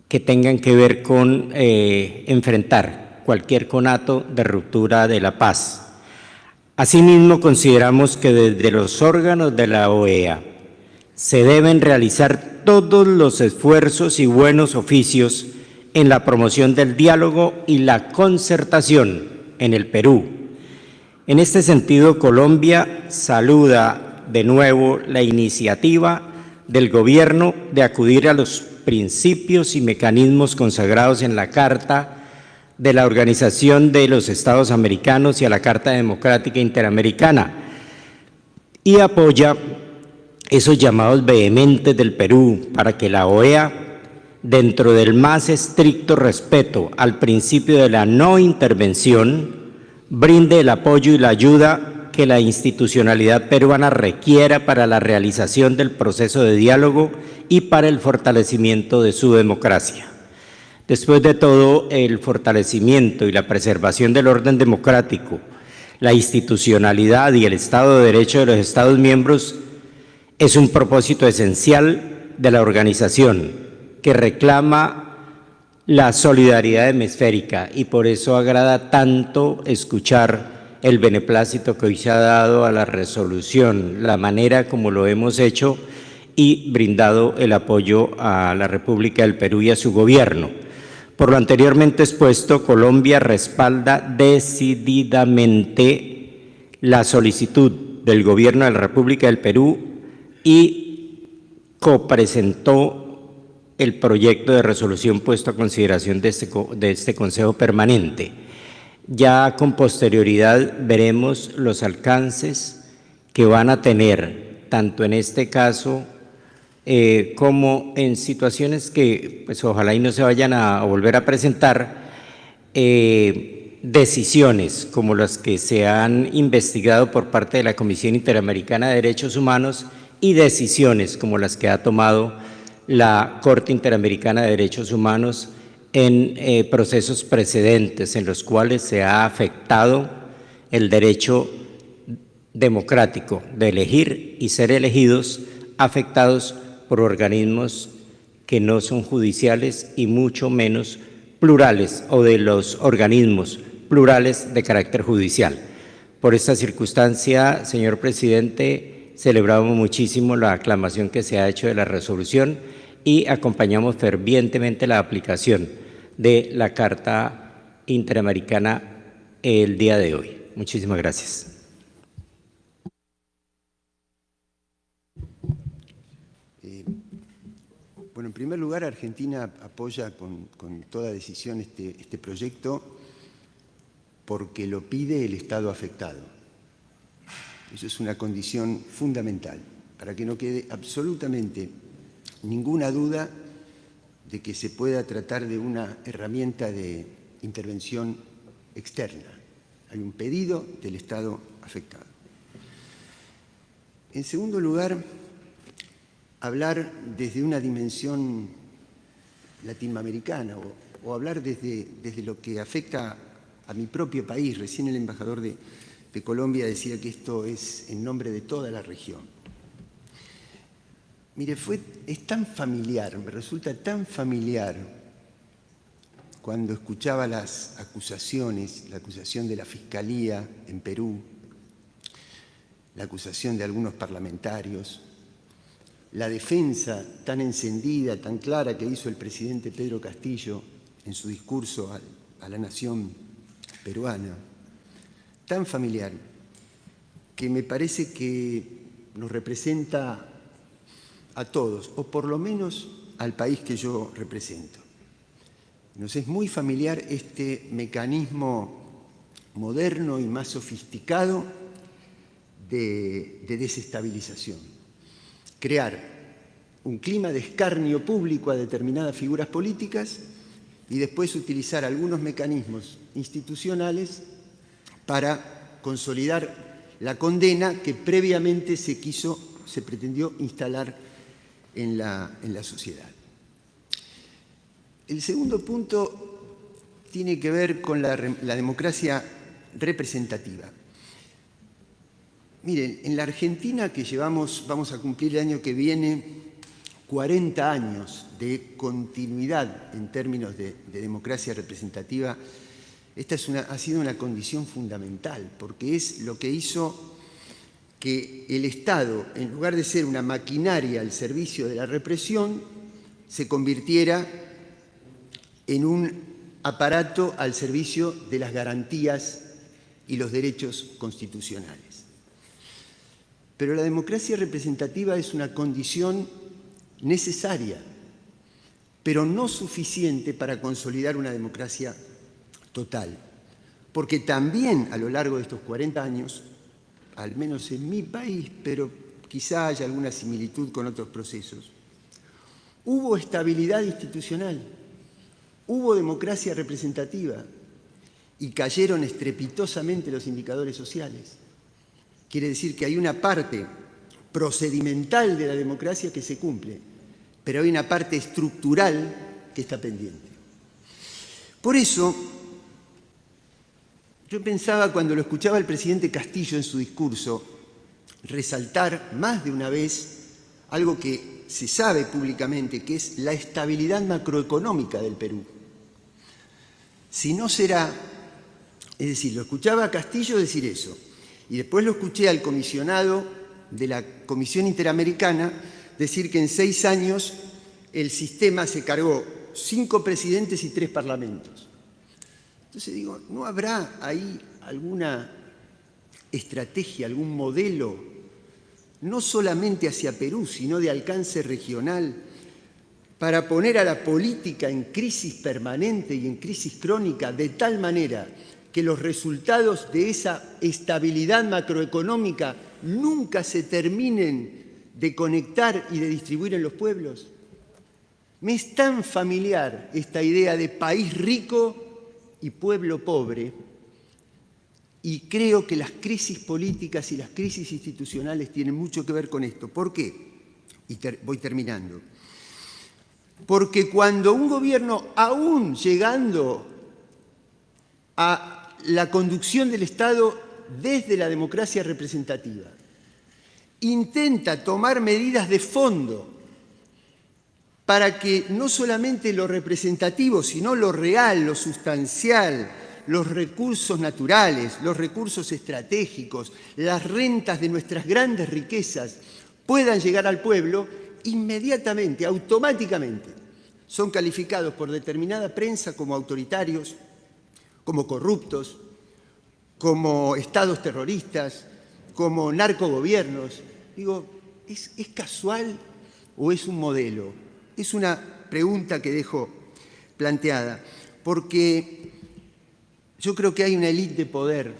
que tengan que ver con enfrentar cualquier conato de ruptura de la paz. Asimismo, consideramos que desde los órganos de la OEA se deben realizar todos los esfuerzos y buenos oficios en la promoción del diálogo y la concertación en el Perú. En este sentido, Colombia saluda de nuevo la iniciativa del gobierno de acudir a los principios y mecanismos consagrados en la Carta de la Organización de los Estados Americanos y a la Carta Democrática Interamericana, y apoya esos llamados vehementes del Perú para que la OEA, dentro del más estricto respeto al principio de la no intervención, brinde el apoyo y la ayuda que la institucionalidad peruana requiera para la realización del proceso de diálogo y para el fortalecimiento de su democracia. Después de todo, el fortalecimiento y la preservación del orden democrático, la institucionalidad y el Estado de Derecho de los Estados miembros es un propósito esencial de la organización que reclama la solidaridad hemisférica, y por eso agrada tanto escuchar el beneplácito que hoy se ha dado a la resolución, la manera como lo hemos hecho y brindado el apoyo a la República del Perú y a su gobierno. Por lo anteriormente expuesto, Colombia respalda decididamente la solicitud del gobierno de la República del Perú y copresentó el proyecto de resolución puesto a consideración de este Consejo Permanente. Ya con posterioridad veremos los alcances que van a tener, tanto en este caso como en situaciones que pues ojalá y no se vayan a volver a presentar, decisiones como las que se han investigado por parte de la Comisión Interamericana de Derechos Humanos y decisiones como las que ha tomado la Corte Interamericana de Derechos Humanos en procesos precedentes en los cuales se ha afectado el derecho democrático de elegir y ser elegidos, afectados por organismos que no son judiciales y mucho menos plurales, o de los organismos plurales de carácter judicial. Por esta circunstancia, señor presidente, celebramos muchísimo la aclamación que se ha hecho de la resolución y acompañamos fervientemente la aplicación de la Carta Interamericana el día de hoy. Muchísimas gracias. Bueno, en primer lugar, Argentina apoya con toda decisión este proyecto porque lo pide el Estado afectado. Eso es una condición fundamental, para que no quede absolutamente ninguna duda de que se pueda tratar de una herramienta de intervención externa. Hay un pedido del Estado afectado. En segundo lugar, hablar desde una dimensión latinoamericana o hablar desde lo que afecta a mi propio país. Recién el embajador de Colombia decía que esto es en nombre de toda la región. Mire, es tan familiar, me resulta tan familiar cuando escuchaba las acusaciones, la acusación de la Fiscalía en Perú, la acusación de algunos parlamentarios, la defensa tan encendida, tan clara que hizo el presidente Pedro Castillo en su discurso a la nación peruana, tan familiar, que me parece que nos representa a todos, o por lo menos al país que yo represento. Nos es muy familiar este mecanismo moderno y más sofisticado de desestabilización. Crear un clima de escarnio público a determinadas figuras políticas y después utilizar algunos mecanismos institucionales para consolidar la condena que previamente se pretendió instalar en la sociedad. El segundo punto tiene que ver con la democracia representativa. Miren, en la Argentina que vamos a cumplir el año que viene 40 años de continuidad en términos de democracia representativa, esta ha sido una condición fundamental, porque es lo que hizo que el Estado, en lugar de ser una maquinaria al servicio de la represión, se convirtiera en un aparato al servicio de las garantías y los derechos constitucionales. Pero la democracia representativa es una condición necesaria, pero no suficiente para consolidar una democracia total, porque también a lo largo de estos 40 años, al menos en mi país, pero quizá haya alguna similitud con otros procesos, hubo estabilidad institucional, hubo democracia representativa y cayeron estrepitosamente los indicadores sociales. Quiere decir que hay una parte procedimental de la democracia que se cumple, pero hay una parte estructural que está pendiente. Por eso, yo pensaba cuando lo escuchaba el presidente Castillo en su discurso, resaltar más de una vez algo que se sabe públicamente, que es la estabilidad macroeconómica del Perú. Si no será, es decir, lo escuchaba a Castillo decir eso, y después lo escuché al comisionado de la Comisión Interamericana decir que en 6 años el sistema se cargó 5 presidentes y 3 parlamentos. Entonces digo, ¿no habrá ahí alguna estrategia, algún modelo, no solamente hacia Perú, sino de alcance regional, para poner a la política en crisis permanente y en crisis crónica de tal manera que los resultados de esa estabilidad macroeconómica nunca se terminen de conectar y de distribuir en los pueblos? Me es tan familiar esta idea de país rico y pueblo pobre, y creo que las crisis políticas y las crisis institucionales tienen mucho que ver con esto. ¿Por qué? Y voy terminando. Porque cuando un gobierno, aún llegando a la conducción del Estado desde la democracia representativa, intenta tomar medidas de fondo para que no solamente lo representativo, sino lo real, lo sustancial, los recursos naturales, los recursos estratégicos, las rentas de nuestras grandes riquezas puedan llegar al pueblo, inmediatamente, automáticamente, son calificados por determinada prensa como autoritarios, como corruptos, como estados terroristas, como narcogobiernos. Digo, ¿es casual o es un modelo? Es una pregunta que dejo planteada, porque yo creo que hay una élite de poder,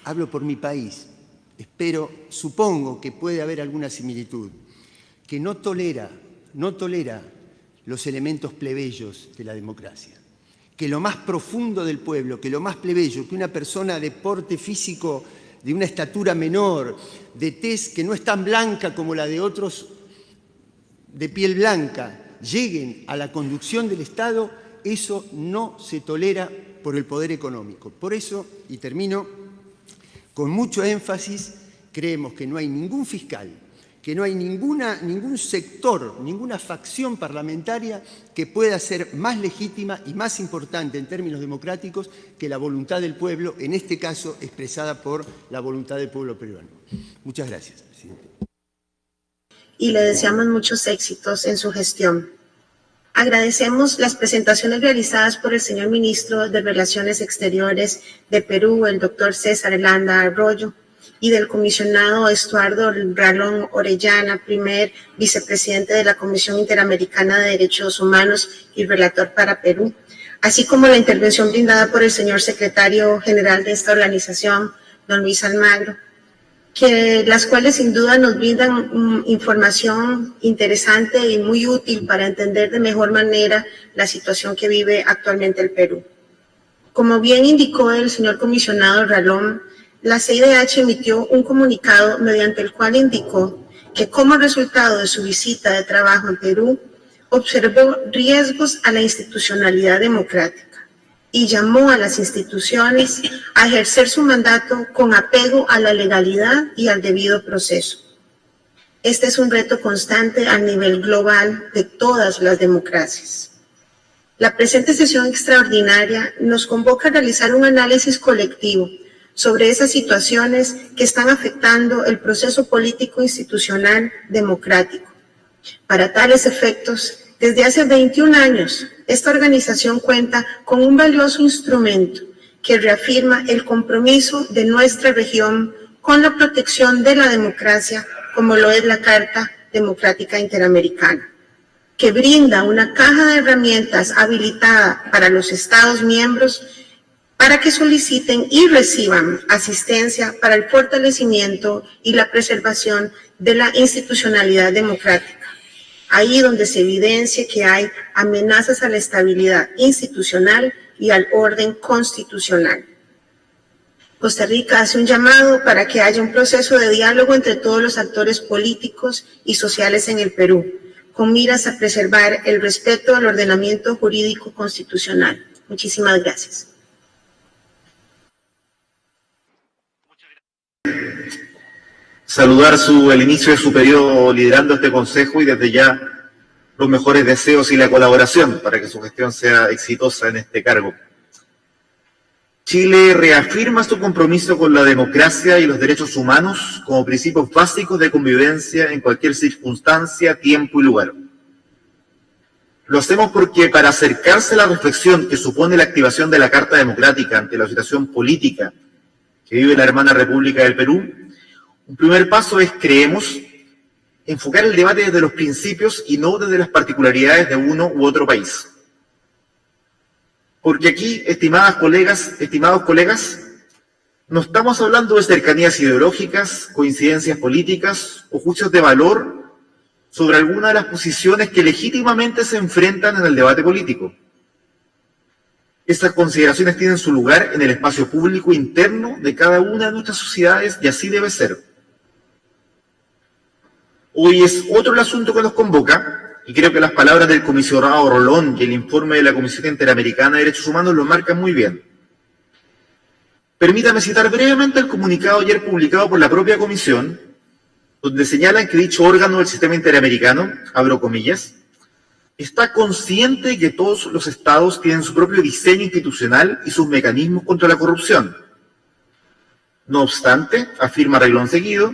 hablo por mi país, supongo que puede haber alguna similitud, que no tolera los elementos plebeyos de la democracia. Que lo más profundo del pueblo, que lo más plebeyo, que una persona de porte físico de una estatura menor, de tez que no es tan blanca como la de otros de piel blanca, lleguen a la conducción del Estado, eso no se tolera por el poder económico. Por eso, y termino, con mucho énfasis, creemos que no hay ningún fiscal, que no hay ningún sector, ninguna facción parlamentaria que pueda ser más legítima y más importante en términos democráticos que la voluntad del pueblo, en este caso expresada por la voluntad del pueblo peruano. Muchas gracias, presidente. Y le deseamos muchos éxitos en su gestión. Agradecemos las presentaciones realizadas por el señor Ministro de Relaciones Exteriores de Perú, el doctor César Landa Arroyo, y del comisionado Estuardo Ralón Orellana, primer vicepresidente de la Comisión Interamericana de Derechos Humanos y relator para Perú, así como la intervención brindada por el señor secretario general de esta organización, don Luis Almagro, las cuales sin duda nos brindan información interesante y muy útil para entender de mejor manera la situación que vive actualmente el Perú. Como bien indicó el señor comisionado Ralón, la CIDH emitió un comunicado mediante el cual indicó que como resultado de su visita de trabajo en Perú, observó riesgos a la institucionalidad democrática y llamó a las instituciones a ejercer su mandato con apego a la legalidad y al debido proceso. Este es un reto constante a nivel global de todas las democracias. La presente sesión extraordinaria nos convoca a realizar un análisis colectivo sobre esas situaciones que están afectando el proceso político institucional democrático. Para tales efectos, desde hace 21 años, esta organización cuenta con un valioso instrumento que reafirma el compromiso de nuestra región con la protección de la democracia, como lo es la Carta Democrática Interamericana, que brinda una caja de herramientas habilitada para los Estados miembros para que soliciten y reciban asistencia para el fortalecimiento y la preservación de la institucionalidad democrática, ahí donde se evidencie que hay amenazas a la estabilidad institucional y al orden constitucional. Costa Rica hace un llamado para que haya un proceso de diálogo entre todos los actores políticos y sociales en el Perú, con miras a preservar el respeto al ordenamiento jurídico constitucional. Muchísimas gracias. Saludar el inicio de su periodo liderando este Consejo y desde ya los mejores deseos y la colaboración para que su gestión sea exitosa en este cargo. Chile reafirma su compromiso con la democracia y los derechos humanos como principios básicos de convivencia en cualquier circunstancia, tiempo y lugar. Lo hacemos porque para acercarse a la reflexión que supone la activación de la Carta Democrática ante la situación política que vive la hermana República del Perú, un primer paso es, creemos, enfocar el debate desde los principios y no desde las particularidades de uno u otro país. Porque aquí, estimados colegas, no estamos hablando de cercanías ideológicas, coincidencias políticas o juicios de valor sobre alguna de las posiciones que legítimamente se enfrentan en el debate político. Estas consideraciones tienen su lugar en el espacio público interno de cada una de nuestras sociedades y así debe ser. Hoy es otro el asunto que nos convoca, y creo que las palabras del comisionado Rolón y el informe de la Comisión Interamericana de Derechos Humanos lo marcan muy bien. Permítame citar brevemente el comunicado ayer publicado por la propia Comisión, donde señalan que dicho órgano del sistema interamericano, abro comillas, está consciente de que todos los estados tienen su propio diseño institucional y sus mecanismos contra la corrupción. No obstante, afirma renglón seguido,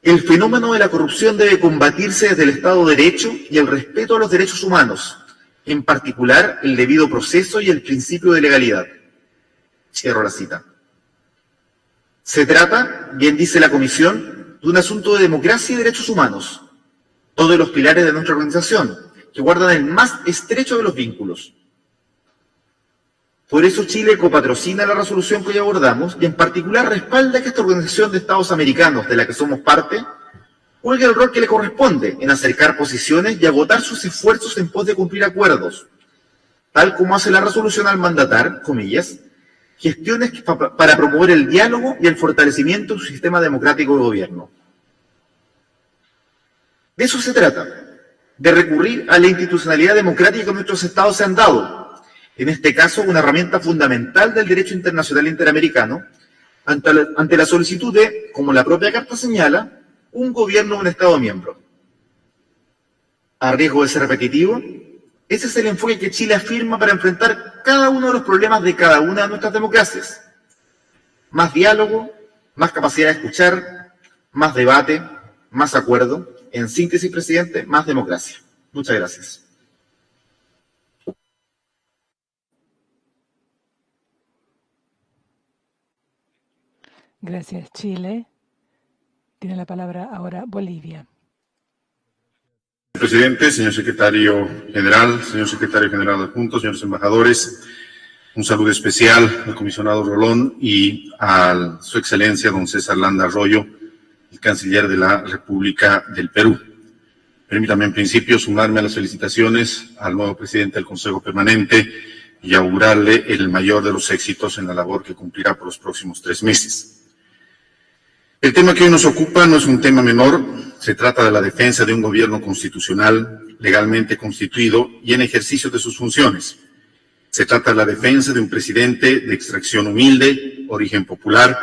el fenómeno de la corrupción debe combatirse desde el Estado de Derecho y el respeto a los derechos humanos, en particular el debido proceso y el principio de legalidad. Cierro la cita. Se trata, bien dice la Comisión, de un asunto de democracia y derechos humanos, todos los pilares de nuestra organización, que guardan el más estrecho de los vínculos. Por eso Chile copatrocina la resolución que hoy abordamos y en particular respalda que esta organización de Estados americanos, de la que somos parte, juegue el rol que le corresponde en acercar posiciones y agotar sus esfuerzos en pos de cumplir acuerdos, tal como hace la resolución al mandatar, comillas, gestiones para promover el diálogo y el fortalecimiento de su sistema democrático de gobierno. De eso se trata, de recurrir a la institucionalidad democrática que nuestros estados se han dado, en este caso una herramienta fundamental del derecho internacional interamericano, ante la solicitud de, como la propia carta señala, un gobierno de un estado miembro. A riesgo de ser repetitivo, ese es el enfoque que Chile afirma para enfrentar cada uno de los problemas de cada una de nuestras democracias. Más diálogo, más capacidad de escuchar, más debate, más acuerdo. En síntesis, presidente, más democracia. Muchas gracias. Gracias, Chile. Tiene la palabra ahora Bolivia. Presidente, señor secretario general adjunto, señores embajadores, un saludo especial al comisionado Rolón y a su excelencia don César Landa Arroyo, el canciller de la República del Perú. Permítame en principio sumarme a las felicitaciones al nuevo presidente del Consejo Permanente y augurarle el mayor de los éxitos en la labor que cumplirá por los próximos 3 meses. El tema que hoy nos ocupa no es un tema menor, se trata de la defensa de un gobierno constitucional legalmente constituido y en ejercicio de sus funciones. Se trata de la defensa de un presidente de extracción humilde, origen popular,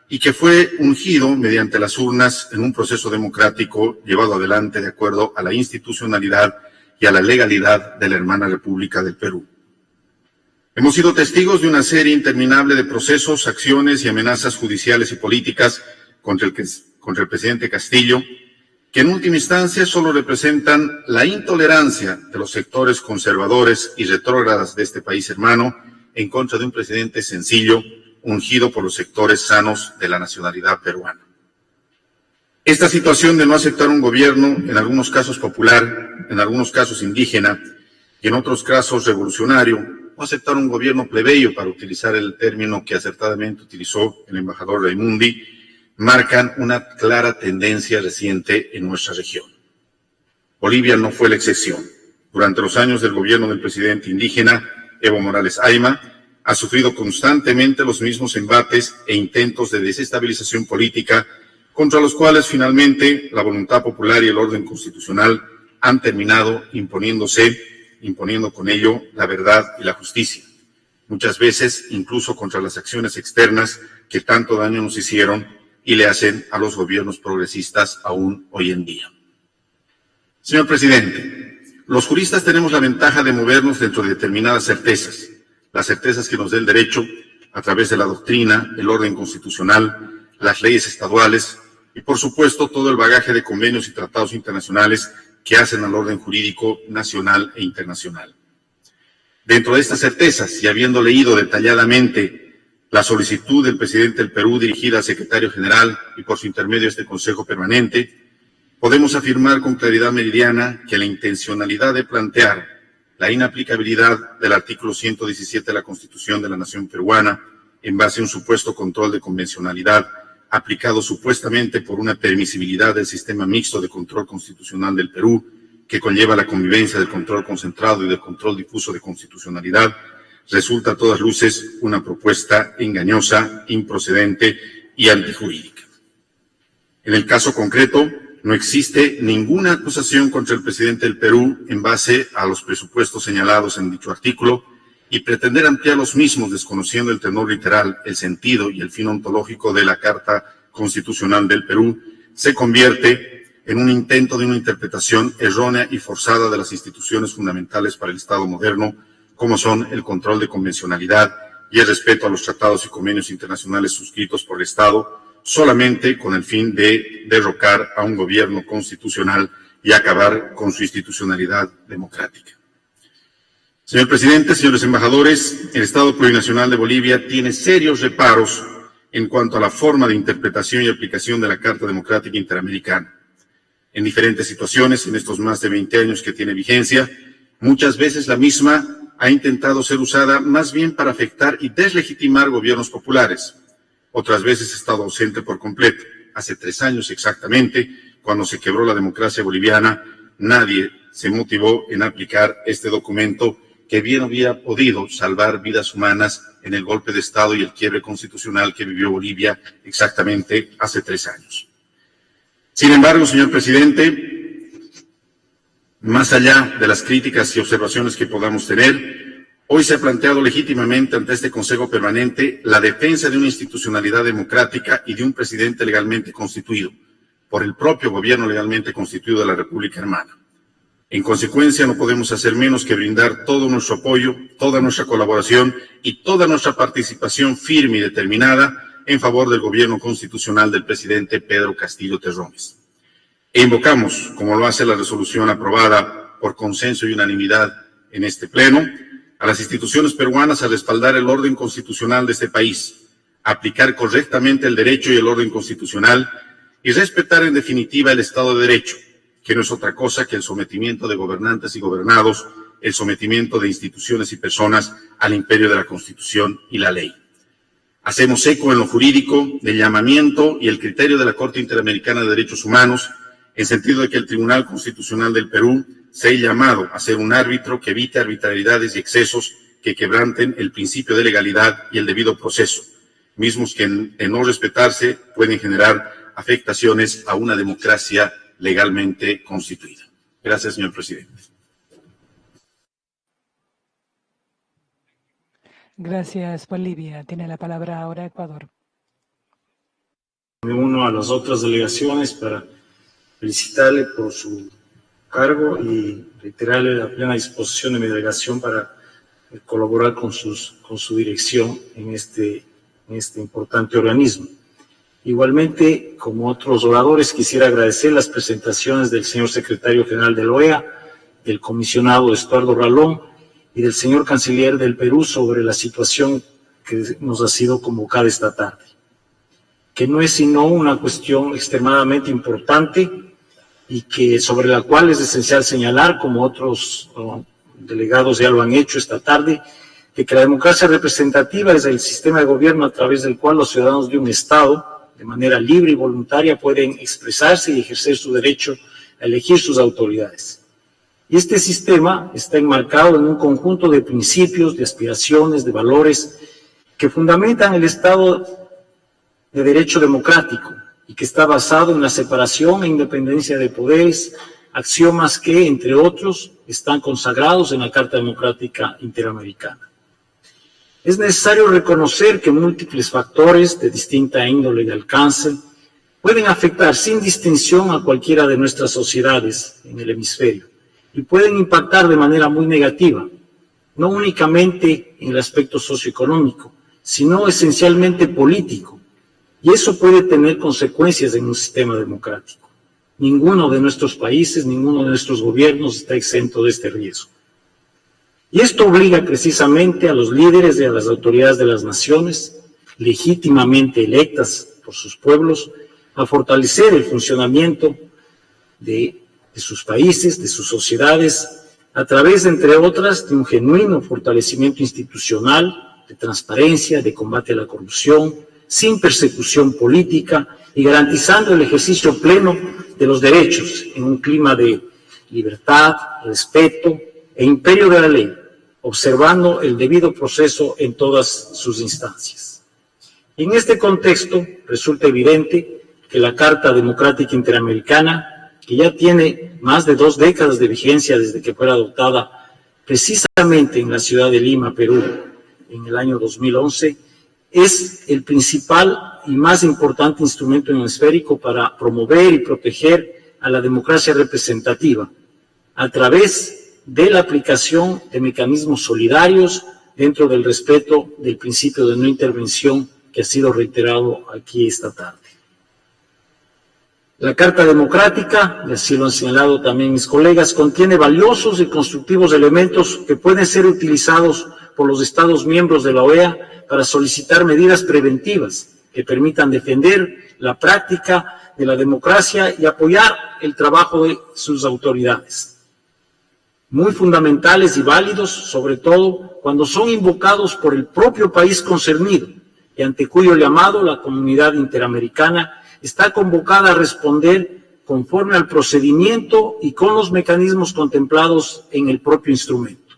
y que fue ungido mediante las urnas en un proceso democrático llevado adelante de acuerdo a la institucionalidad y a la legalidad de la hermana República del Perú. Hemos sido testigos de una serie interminable de procesos, acciones y amenazas judiciales y políticas contra el presidente Castillo, que en última instancia solo representan la intolerancia de los sectores conservadores y retrógradas de este país hermano en contra de un presidente sencillo, ungido por los sectores sanos de la nacionalidad peruana. Esta situación de no aceptar un gobierno, en algunos casos popular, en algunos casos indígena y en otros casos revolucionario, no aceptar un gobierno plebeyo, para utilizar el término que acertadamente utilizó el embajador Raimundi, marcan una clara tendencia reciente en nuestra región. Bolivia no fue la excepción. Durante los años del gobierno del presidente indígena Evo Morales Ayma, ha sufrido constantemente los mismos embates e intentos de desestabilización política, contra los cuales finalmente la voluntad popular y el orden constitucional han terminado imponiendo con ello la verdad y la justicia, muchas veces incluso contra las acciones externas que tanto daño nos hicieron y le hacen a los gobiernos progresistas aún hoy en día. Señor presidente, los juristas tenemos la ventaja de movernos dentro de determinadas certezas, las certezas que nos dé el derecho a través de la doctrina, el orden constitucional, las leyes estaduales y, por supuesto, todo el bagaje de convenios y tratados internacionales que hacen al orden jurídico nacional e internacional. Dentro de estas certezas, y habiendo leído detalladamente la solicitud del presidente del Perú dirigida al secretario general y por su intermedio a este Consejo Permanente, podemos afirmar con claridad meridiana que la intencionalidad de plantear la inaplicabilidad del artículo 117 de la Constitución de la Nación Peruana en base a un supuesto control de convencionalidad aplicado supuestamente por una permisibilidad del sistema mixto de control constitucional del Perú, que conlleva la convivencia del control concentrado y del control difuso de constitucionalidad, resulta a todas luces una propuesta engañosa, improcedente y antijurídica. En el caso concreto, no existe ninguna acusación contra el presidente del Perú en base a los presupuestos señalados en dicho artículo, y pretender ampliar los mismos desconociendo el tenor literal, el sentido y el fin ontológico de la Carta Constitucional del Perú se convierte en un intento de una interpretación errónea y forzada de las instituciones fundamentales para el Estado moderno, como son el control de convencionalidad y el respeto a los tratados y convenios internacionales suscritos por el Estado, solamente con el fin de derrocar a un gobierno constitucional y acabar con su institucionalidad democrática. Señor presidente, señores embajadores, el Estado Plurinacional de Bolivia tiene serios reparos en cuanto a la forma de interpretación y aplicación de la Carta Democrática Interamericana. En diferentes situaciones, en estos más de 20 años que tiene vigencia, muchas veces la misma ha intentado ser usada más bien para afectar y deslegitimar gobiernos populares. Otras veces ha estado ausente por completo. Hace 3 años exactamente, cuando se quebró la democracia boliviana, nadie se motivó en aplicar este documento que bien había podido salvar vidas humanas en el golpe de Estado y el quiebre constitucional que vivió Bolivia exactamente hace 3 años. Sin embargo, señor presidente, más allá de las críticas y observaciones que podamos tener, hoy se ha planteado legítimamente ante este Consejo Permanente la defensa de una institucionalidad democrática y de un presidente legalmente constituido, por el propio gobierno legalmente constituido de la República Hermana. En consecuencia, no podemos hacer menos que brindar todo nuestro apoyo, toda nuestra colaboración y toda nuestra participación firme y determinada en favor del gobierno constitucional del presidente Pedro Castillo Terrones. E invocamos, como lo hace la resolución aprobada por consenso y unanimidad en este Pleno, a las instituciones peruanas a respaldar el orden constitucional de este país, aplicar correctamente el derecho y el orden constitucional y respetar en definitiva el Estado de Derecho, que no es otra cosa que el sometimiento de gobernantes y gobernados, el sometimiento de instituciones y personas al imperio de la Constitución y la ley. Hacemos eco en lo jurídico del llamamiento y el criterio de la Corte Interamericana de Derechos Humanos, en sentido de que el Tribunal Constitucional del Perú sea llamado a ser un árbitro que evite arbitrariedades y excesos que quebranten el principio de legalidad y el debido proceso, mismos que en no respetarse pueden generar afectaciones a una democracia legalmente constituida. Gracias, señor presidente. Gracias, Bolivia. Tiene la palabra ahora Ecuador. Me uno a las otras delegaciones para felicitarle por su cargo y reiterarle la plena disposición de mi delegación para colaborar con su dirección en este importante organismo. Igualmente, como otros oradores, quisiera agradecer las presentaciones del señor secretario general de la OEA, del comisionado Estuardo Ralón y del señor canciller del Perú sobre la situación que nos ha sido convocada esta tarde, que no es sino una cuestión extremadamente importante y que sobre la cual es esencial señalar, como otros delegados ya lo han hecho esta tarde, de que la democracia representativa es el sistema de gobierno a través del cual los ciudadanos de un Estado, de manera libre y voluntaria, pueden expresarse y ejercer su derecho a elegir sus autoridades. Y este sistema está enmarcado en un conjunto de principios, de aspiraciones, de valores que fundamentan el Estado de derecho democrático y que está basado en la separación e independencia de poderes, axiomas que, entre otros, están consagrados en la Carta Democrática Interamericana. Es necesario reconocer que múltiples factores de distinta índole y alcance pueden afectar sin distinción a cualquiera de nuestras sociedades en el hemisferio y pueden impactar de manera muy negativa, no únicamente en el aspecto socioeconómico, sino esencialmente político, y eso puede tener consecuencias en un sistema democrático. Ninguno de nuestros países, ninguno de nuestros gobiernos está exento de este riesgo. Y esto obliga precisamente a los líderes y a las autoridades de las naciones, legítimamente electas por sus pueblos, a fortalecer el funcionamiento de sus países, de sus sociedades, a través, entre otras, de un genuino fortalecimiento institucional, de transparencia, de combate a la corrupción, sin persecución política y garantizando el ejercicio pleno de los derechos en un clima de libertad, respeto e imperio de la ley, observando el debido proceso en todas sus instancias. Y en este contexto resulta evidente que la Carta Democrática Interamericana, que ya tiene más de 2 décadas de vigencia desde que fue adoptada precisamente en la ciudad de Lima, Perú, en el año 2011, es el principal y más importante instrumento hemisférico para promover y proteger a la democracia representativa a través de la aplicación de mecanismos solidarios dentro del respeto del principio de no intervención que ha sido reiterado aquí esta tarde. La Carta Democrática, y así lo han señalado también mis colegas, contiene valiosos y constructivos elementos que pueden ser utilizados por los Estados miembros de la OEA para solicitar medidas preventivas que permitan defender la práctica de la democracia y apoyar el trabajo de sus autoridades. Muy fundamentales y válidos, sobre todo cuando son invocados por el propio país concernido y ante cuyo llamado la comunidad interamericana está convocada a responder conforme al procedimiento y con los mecanismos contemplados en el propio instrumento.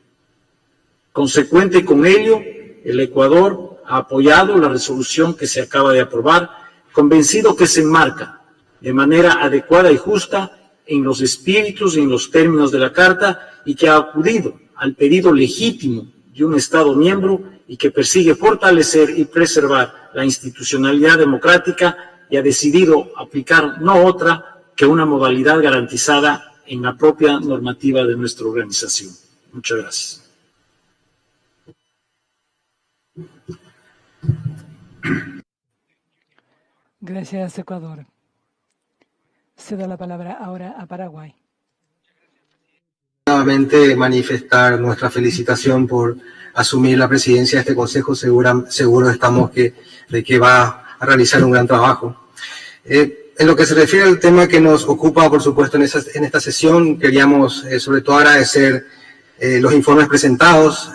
Consecuente con ello, el Ecuador ha apoyado la resolución que se acaba de aprobar, convencido que se enmarca de manera adecuada y justa en los espíritus y en los términos de la Carta y que ha acudido al pedido legítimo de un Estado miembro y que persigue fortalecer y preservar la institucionalidad democrática y ha decidido aplicar no otra que una modalidad garantizada en la propia normativa de nuestra organización. Muchas gracias. Gracias, Ecuador. Cedo la palabra ahora a Paraguay. Nuevamente manifestar nuestra felicitación por asumir la presidencia de este Consejo. Seguro estamos de que va a realizar un gran trabajo. En lo que se refiere al tema que nos ocupa, por supuesto, en esta sesión, queríamos sobre todo agradecer los informes presentados,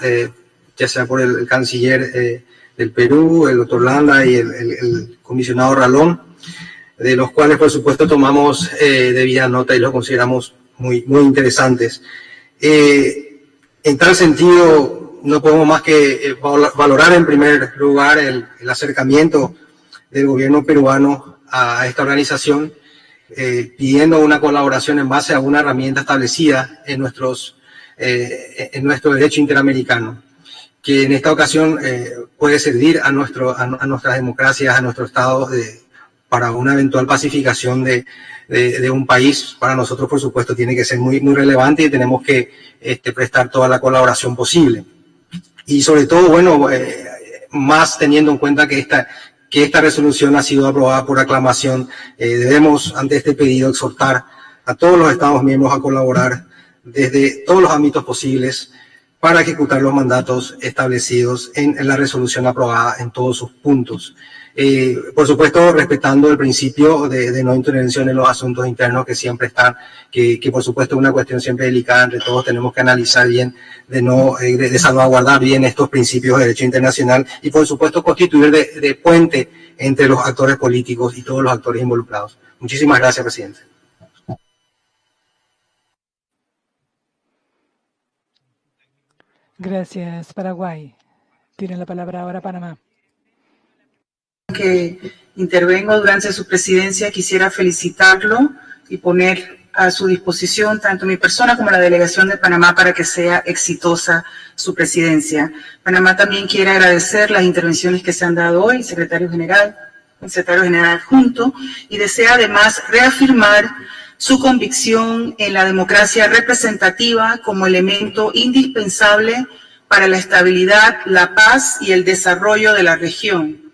ya sea por el canciller del Perú, el doctor Landa y el comisionado Ralón, de los cuales, por supuesto, tomamos debida nota y los consideramos muy interesantes. En tal sentido, no podemos más que valorar en primer lugar el acercamiento del gobierno peruano a esta organización, pidiendo una colaboración en base a una herramienta establecida en nuestro derecho interamericano, que en esta ocasión puede servir a nuestras democracias, a nuestro Estado, para una eventual pacificación de un país. Para nosotros, por supuesto, tiene que ser muy relevante y tenemos que prestar toda la colaboración posible. Y sobre todo, bueno, más teniendo en cuenta que esta resolución ha sido aprobada por aclamación, debemos, ante este pedido, exhortar a todos los Estados miembros a colaborar desde todos los ámbitos posibles para ejecutar los mandatos establecidos en la resolución aprobada en todos sus puntos. Por supuesto, respetando el principio de no intervención en los asuntos internos que siempre están, que por supuesto es una cuestión siempre delicada, entre todos tenemos que analizar bien, de salvaguardar bien estos principios de derecho internacional y por supuesto constituir de puente entre los actores políticos y todos los actores involucrados. Muchísimas gracias, presidente. Gracias, Paraguay. Tiene la palabra ahora Panamá. Que intervengo durante su presidencia, quisiera felicitarlo y poner a su disposición tanto mi persona como la delegación de Panamá para que sea exitosa su presidencia. Panamá también quiere agradecer las intervenciones que se han dado hoy, secretario general adjunto, y desea además reafirmar su convicción en la democracia representativa como elemento indispensable para la estabilidad, la paz y el desarrollo de la región,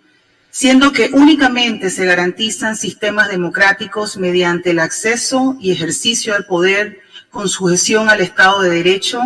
siendo que únicamente se garantizan sistemas democráticos mediante el acceso y ejercicio al poder con sujeción al Estado de Derecho,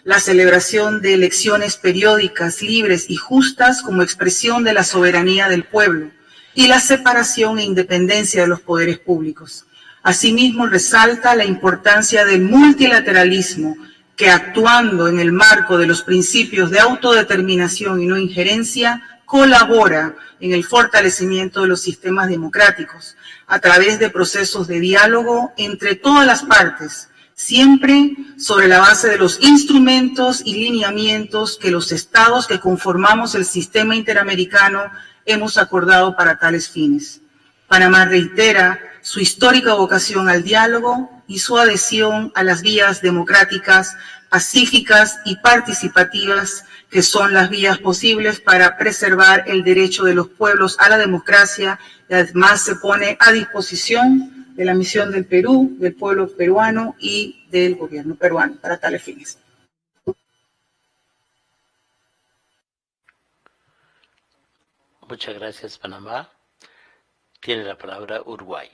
la celebración de elecciones periódicas, libres y justas como expresión de la soberanía del pueblo y la separación e independencia de los poderes públicos. Asimismo, resalta la importancia del multilateralismo que, actuando en el marco de los principios de autodeterminación y no injerencia, colabora en el fortalecimiento de los sistemas democráticos a través de procesos de diálogo entre todas las partes, siempre sobre la base de los instrumentos y lineamientos que los estados que conformamos el sistema interamericano hemos acordado para tales fines. Panamá reitera su histórica vocación al diálogo y su adhesión a las vías democráticas, pacíficas y participativas que son las vías posibles para preservar el derecho de los pueblos a la democracia y además se pone a disposición de la misión del Perú, del pueblo peruano y del gobierno peruano para tales fines. Muchas gracias, Panamá. Tiene la palabra Uruguay.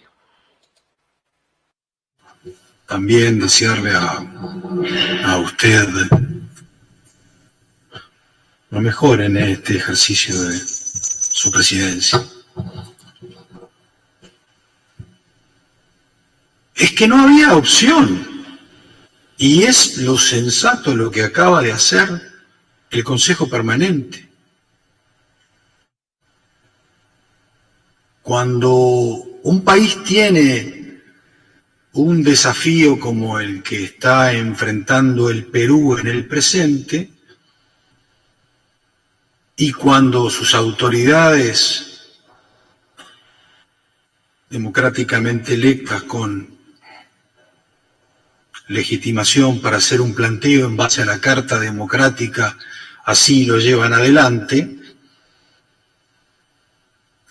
También desearle a usted lo mejor en este ejercicio de su presidencia. Es que no había opción, y es lo sensato lo que acaba de hacer el Consejo Permanente. Cuando un país tiene un desafío como el que está enfrentando el Perú en el presente, y cuando sus autoridades democráticamente electas con legitimación para hacer un planteo en base a la Carta Democrática así lo llevan adelante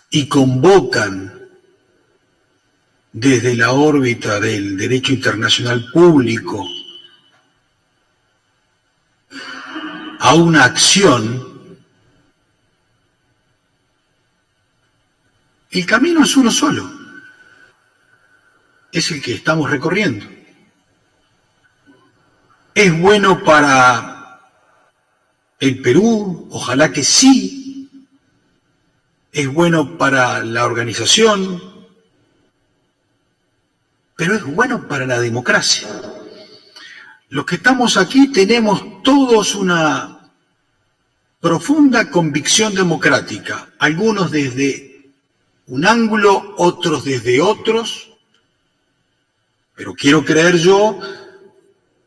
y convocan desde la órbita del derecho internacional público a una acción, el camino es uno solo, es el que estamos recorriendo. ¿Es bueno para el Perú? Ojalá que sí. ¿Es bueno para la organización? Pero es bueno para la democracia. Los que estamos aquí tenemos todos una profunda convicción democrática, algunos desde un ángulo, otros desde otros, pero quiero creer yo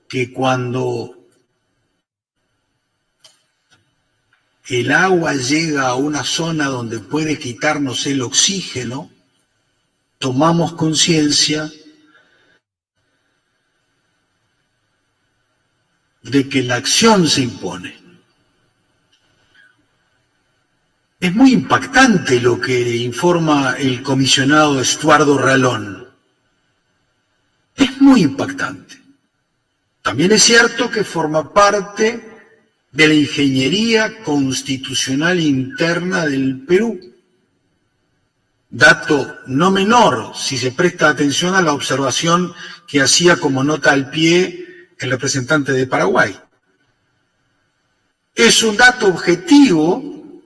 que cuando el agua llega a una zona donde puede quitarnos el oxígeno, tomamos conciencia de que la acción se impone. Es muy impactante lo que informa el comisionado Estuardo Ralón. Es muy impactante. También es cierto que forma parte de la ingeniería constitucional interna del Perú. Dato no menor si se presta atención a la observación que hacía como nota al pie el representante de Paraguay. Es un dato objetivo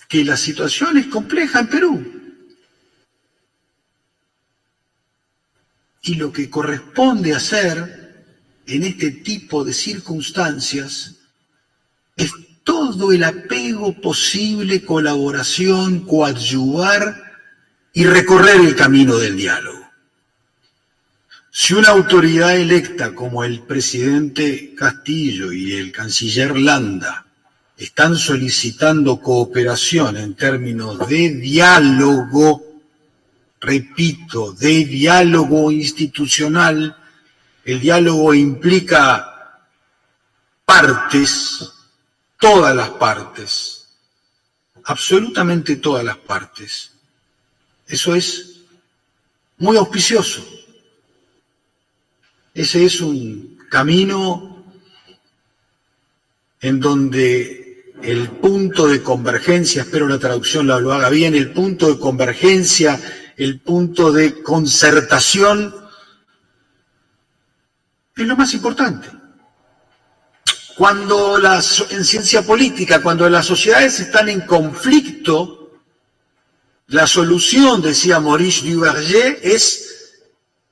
que la situación es compleja en Perú. Y lo que corresponde hacer en este tipo de circunstancias es todo el apego posible, colaboración, coadyuvar y recorrer el camino del diálogo. Si una autoridad electa como el presidente Castillo y el canciller Landa están solicitando cooperación en términos de diálogo, repito, de diálogo institucional, el diálogo implica partes, todas las partes, absolutamente todas las partes. Eso es muy auspicioso. Ese es un camino en donde el punto de convergencia, espero la traducción lo haga bien, el punto de convergencia, el punto de concertación es lo más importante. Cuando en ciencia política, cuando las sociedades están en conflicto, la solución, decía Maurice Duverger, es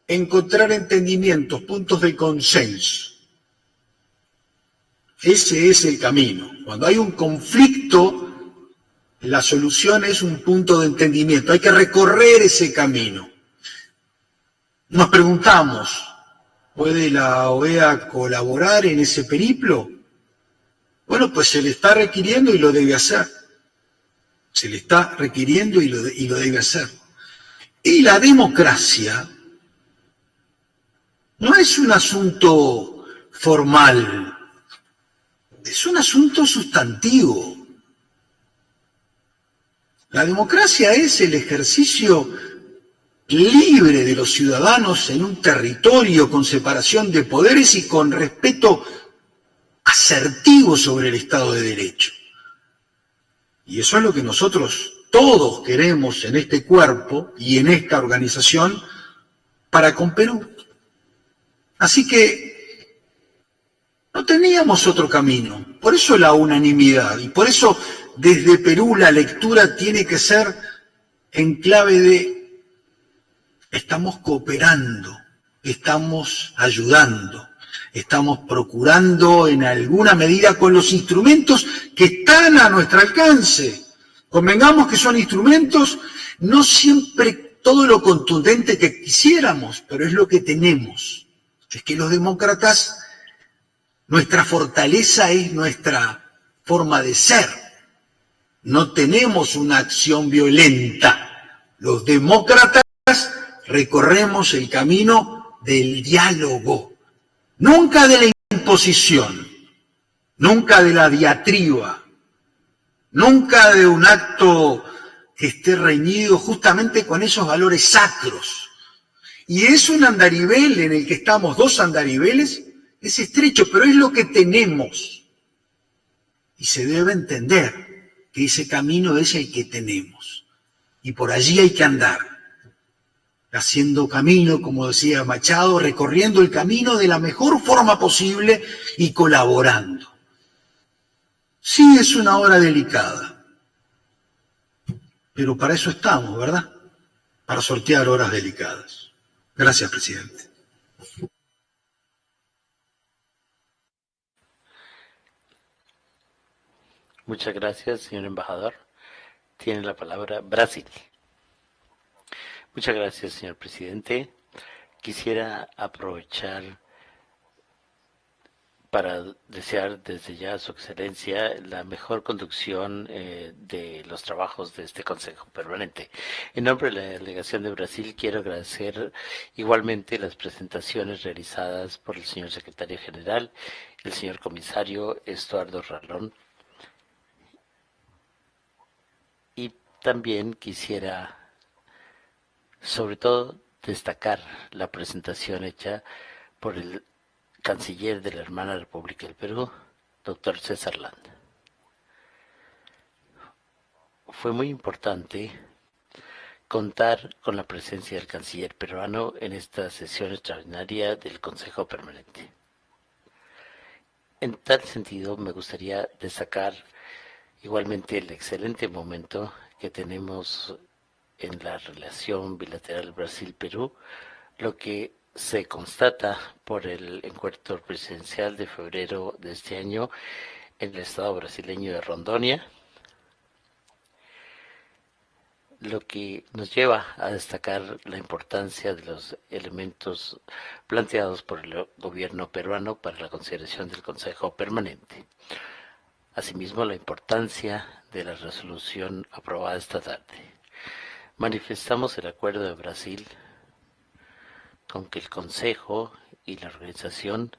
encontrar entendimientos, puntos de consenso. Ese es el camino. Cuando hay un conflicto, la solución es un punto de entendimiento. Hay que recorrer ese camino. Nos preguntamos, ¿puede la OEA colaborar en ese periplo? Bueno, pues se le está requiriendo y lo debe hacer. Se le está requiriendo y lo debe hacer. Y la democracia no es un asunto formal, es un asunto sustantivo. La democracia es el ejercicio libre de los ciudadanos en un territorio con separación de poderes y con respeto asertivo sobre el Estado de Derecho. Y eso es lo que nosotros todos queremos en este cuerpo y en esta organización para con Perú. Así que no teníamos otro camino. Por eso la unanimidad. Y por eso desde Perú la lectura tiene que ser en clave de estamos cooperando, estamos ayudando, estamos procurando en alguna medida con los instrumentos que están a nuestro alcance. Convengamos que son instrumentos, no siempre todo lo contundente que quisiéramos, pero es lo que tenemos. Es que los demócratas, nuestra fortaleza es nuestra forma de ser. No tenemos una acción violenta. Los demócratas recorremos el camino del diálogo, nunca de la imposición, nunca de la diatriba, nunca de un acto que esté reñido justamente con esos valores sacros. Y es un andarivel en el que estamos, dos andariveles, es estrecho, pero es lo que tenemos. Y se debe entender que ese camino es el que tenemos. Y por allí hay que andar, haciendo camino, como decía Machado, recorriendo el camino de la mejor forma posible y colaborando. Sí, es una hora delicada, pero para eso estamos, ¿verdad? Para sortear horas delicadas. Gracias, presidente. Muchas gracias, señor embajador. Tiene la palabra Brasil. Muchas gracias, señor presidente. Quisiera aprovechar para desear desde ya a su excelencia la mejor conducción de los trabajos de este Consejo Permanente. En nombre de la delegación de Brasil quiero agradecer igualmente las presentaciones realizadas por el señor secretario general, el señor comisario Estuardo Ralón, y también quisiera sobre todo destacar la presentación hecha por el canciller de la hermana República del Perú, doctor César Landa. Fue muy importante contar con la presencia del canciller peruano en esta sesión extraordinaria del Consejo Permanente. En tal sentido, me gustaría destacar igualmente el excelente momento que tenemos en la relación bilateral Brasil-Perú, lo que se constata por el encuentro presidencial de febrero de este año en el estado brasileño de Rondônia, lo que nos lleva a destacar la importancia de los elementos planteados por el gobierno peruano para la consideración del Consejo Permanente. Asimismo, la importancia de la resolución aprobada esta tarde. Manifestamos el acuerdo de Brasil con que el Consejo y la organización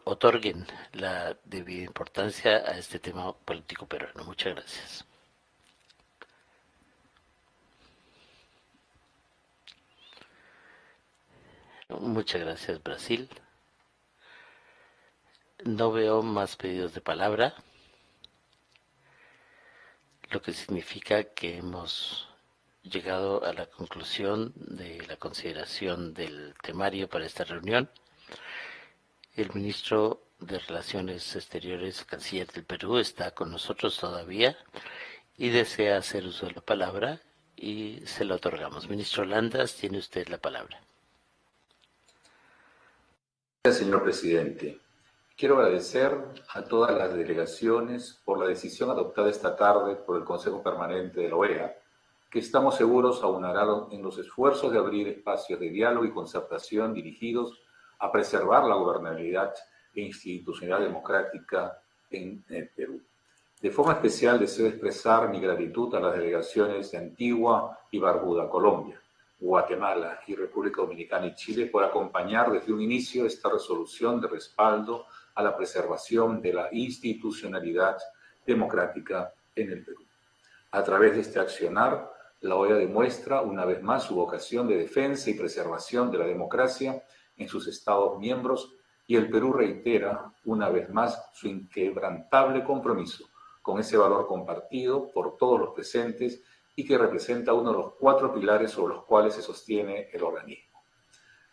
otorguen la debida importancia a este tema político peruano. Muchas gracias. Muchas gracias, Brasil. No veo más pedidos de palabra, lo que significa que hemos llegado a la conclusión de la consideración del temario para esta reunión. El ministro de Relaciones Exteriores, canciller del Perú, está con nosotros todavía y desea hacer uso de la palabra y se la otorgamos. Ministro Landas, tiene usted la palabra. Gracias, señor presidente. Quiero agradecer a todas las delegaciones por la decisión adoptada esta tarde por el Consejo Permanente de la OEA, que estamos seguros aunará en los esfuerzos de abrir espacios de diálogo y concertación dirigidos a preservar la gobernabilidad e institucionalidad democrática en el Perú. De forma especial deseo expresar mi gratitud a las delegaciones de Antigua y Barbuda, Colombia, Guatemala y República Dominicana y Chile por acompañar desde un inicio esta resolución de respaldo a la preservación de la institucionalidad democrática en el Perú. A través de este accionar, la OEA demuestra una vez más su vocación de defensa y preservación de la democracia en sus Estados miembros y el Perú reitera una vez más su inquebrantable compromiso con ese valor compartido por todos los presentes y que representa uno de los 4 pilares sobre los cuales se sostiene el organismo.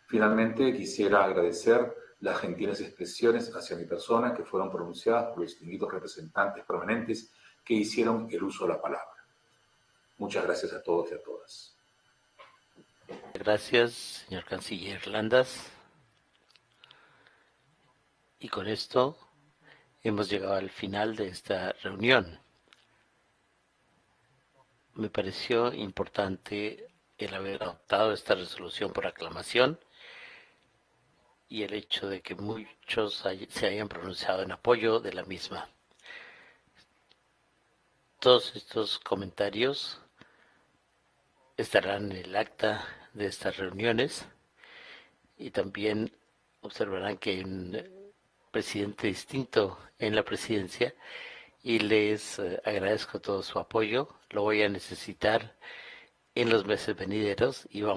Finalmente, quisiera agradecer las gentiles expresiones hacia mi persona que fueron pronunciadas por los distinguidos representantes permanentes que hicieron el uso de la palabra. Muchas gracias a todos y a todas. Gracias, señor canciller Landas. Y con esto hemos llegado al final de esta reunión. me pareció importante el haber adoptado esta resolución por aclamación y el hecho de que muchos se hayan pronunciado en apoyo de la misma. Todos estos comentarios estarán en el acta de estas reuniones y también observarán que hay un presidente distinto en la presidencia y les agradezco todo su apoyo. Lo voy a necesitar en los meses venideros y vamos